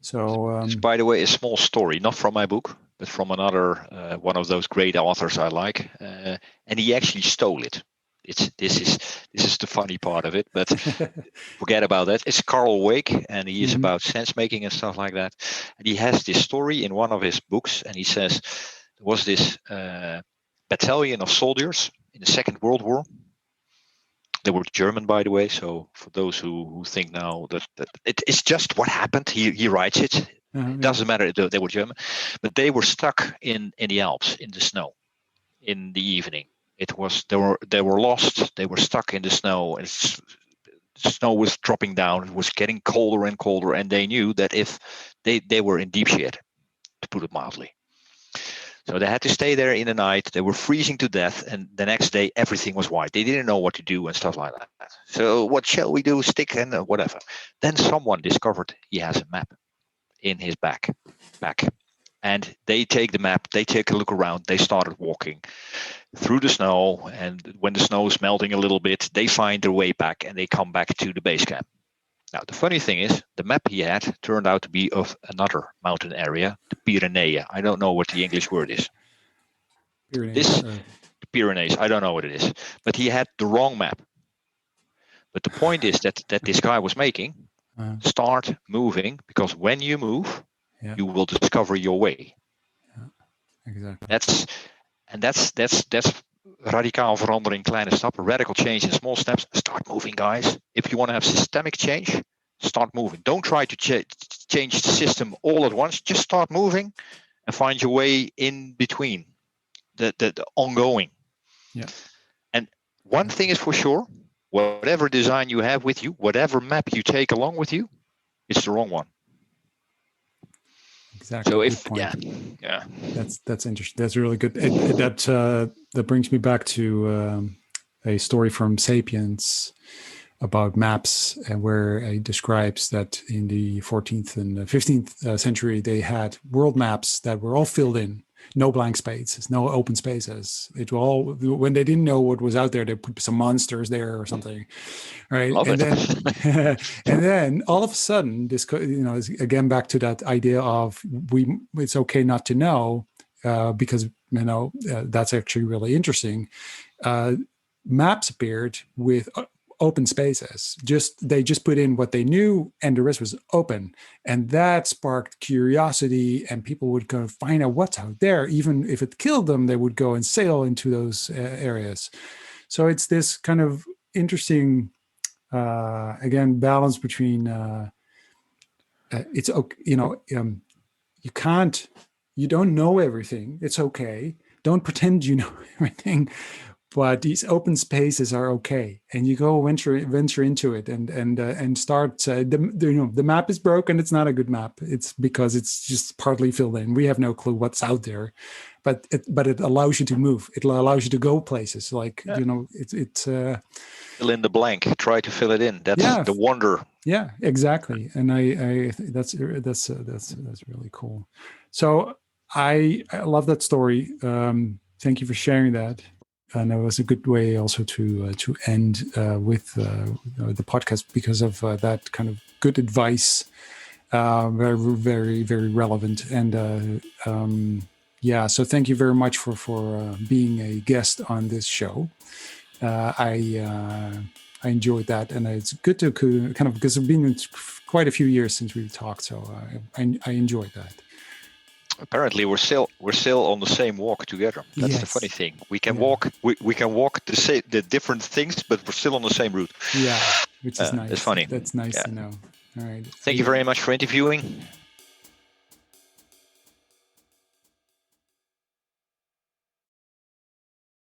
So it's, by the way, a small story, not from my book, but from another one of those great authors I like, and he actually stole it. This is the funny part of it, but forget about that. It's Carl Wake, and he is about sense making and stuff like that. And he has this story in one of his books, and he says there was this battalion of soldiers in the Second World War. They were German, by the way. So for those who think now that it's just what happened, he writes it. It doesn't matter. They were German, but they were stuck in the Alps in the snow in the evening. They were lost. They were stuck in the snow. And the snow was dropping down. It was getting colder and colder, and they knew that if they were in deep shit, to put it mildly. So they had to stay there in the night. They were freezing to death, and the next day everything was white. They didn't know what to do and stuff like that. So what shall we do? Stick and whatever. Then someone discovered he has a map in his back, and they take the map. They take a look around. They started walking through the snow, and when the snow is melting a little bit, they find their way back, and they come back to the base camp. Now, the funny thing is, the map he had turned out to be of another mountain area, the Pyrenees. I don't know what the English word is. Pyrenees. The Pyrenees, I don't know what it is. But he had the wrong map. But the point is that this guy was making, start moving, because when you move, you will discover your way. Yeah, exactly. That's radicaal verandering, kleine stappen, radical change in small steps. Start moving, guys. If you want to have systemic change, start moving. Don't try to change the system all at once. Just start moving and find your way in between, the ongoing. Yeah. And one thing is for sure, whatever design you have with you, whatever map you take along with you, it's the wrong one. Exactly. So yeah, that's interesting. That's really good. That brings me back to a story from *Sapiens* about maps, and where he describes that in the 14th and 15th century they had world maps that were all filled in, no blank spaces, no open spaces. It all, when they didn't know what was out there, they put some monsters there or something, right? Then and then all of a sudden, this, is again back to that idea of it's okay not to know, because that's actually really interesting. Maps appeared with open spaces. They just put in what they knew, and the rest was open, and that sparked curiosity, and people would go find out what's out there. Even if it killed them, they would go and sail into those areas. So it's this kind of interesting, again, balance between it's okay, you don't know everything. It's okay. Don't pretend you know everything. But these open spaces are okay, and you go venture into it and start. The map is broken. It's not a good map. It's because it's just partly filled in. We have no clue what's out there, but it allows you to move. It allows you to go places. Like it's fill in the blank. Try to fill it in. That's the wonder. Yeah, exactly. And I that's really cool. So I love that story. Thank you for sharing that. And it was a good way also to end with the podcast, because of that kind of good advice, very, very, very relevant. And so thank you very much for being a guest on this show. I enjoyed that, and it's good to kind of, because it's been quite a few years since we've talked, so I enjoyed that. Apparently, we're still on the same walk together. That's the funny thing. We can walk. We can walk the different things, but we're still on the same route. Yeah, which is nice. It's funny. That's nice to know. All right. Thank you very much for interviewing.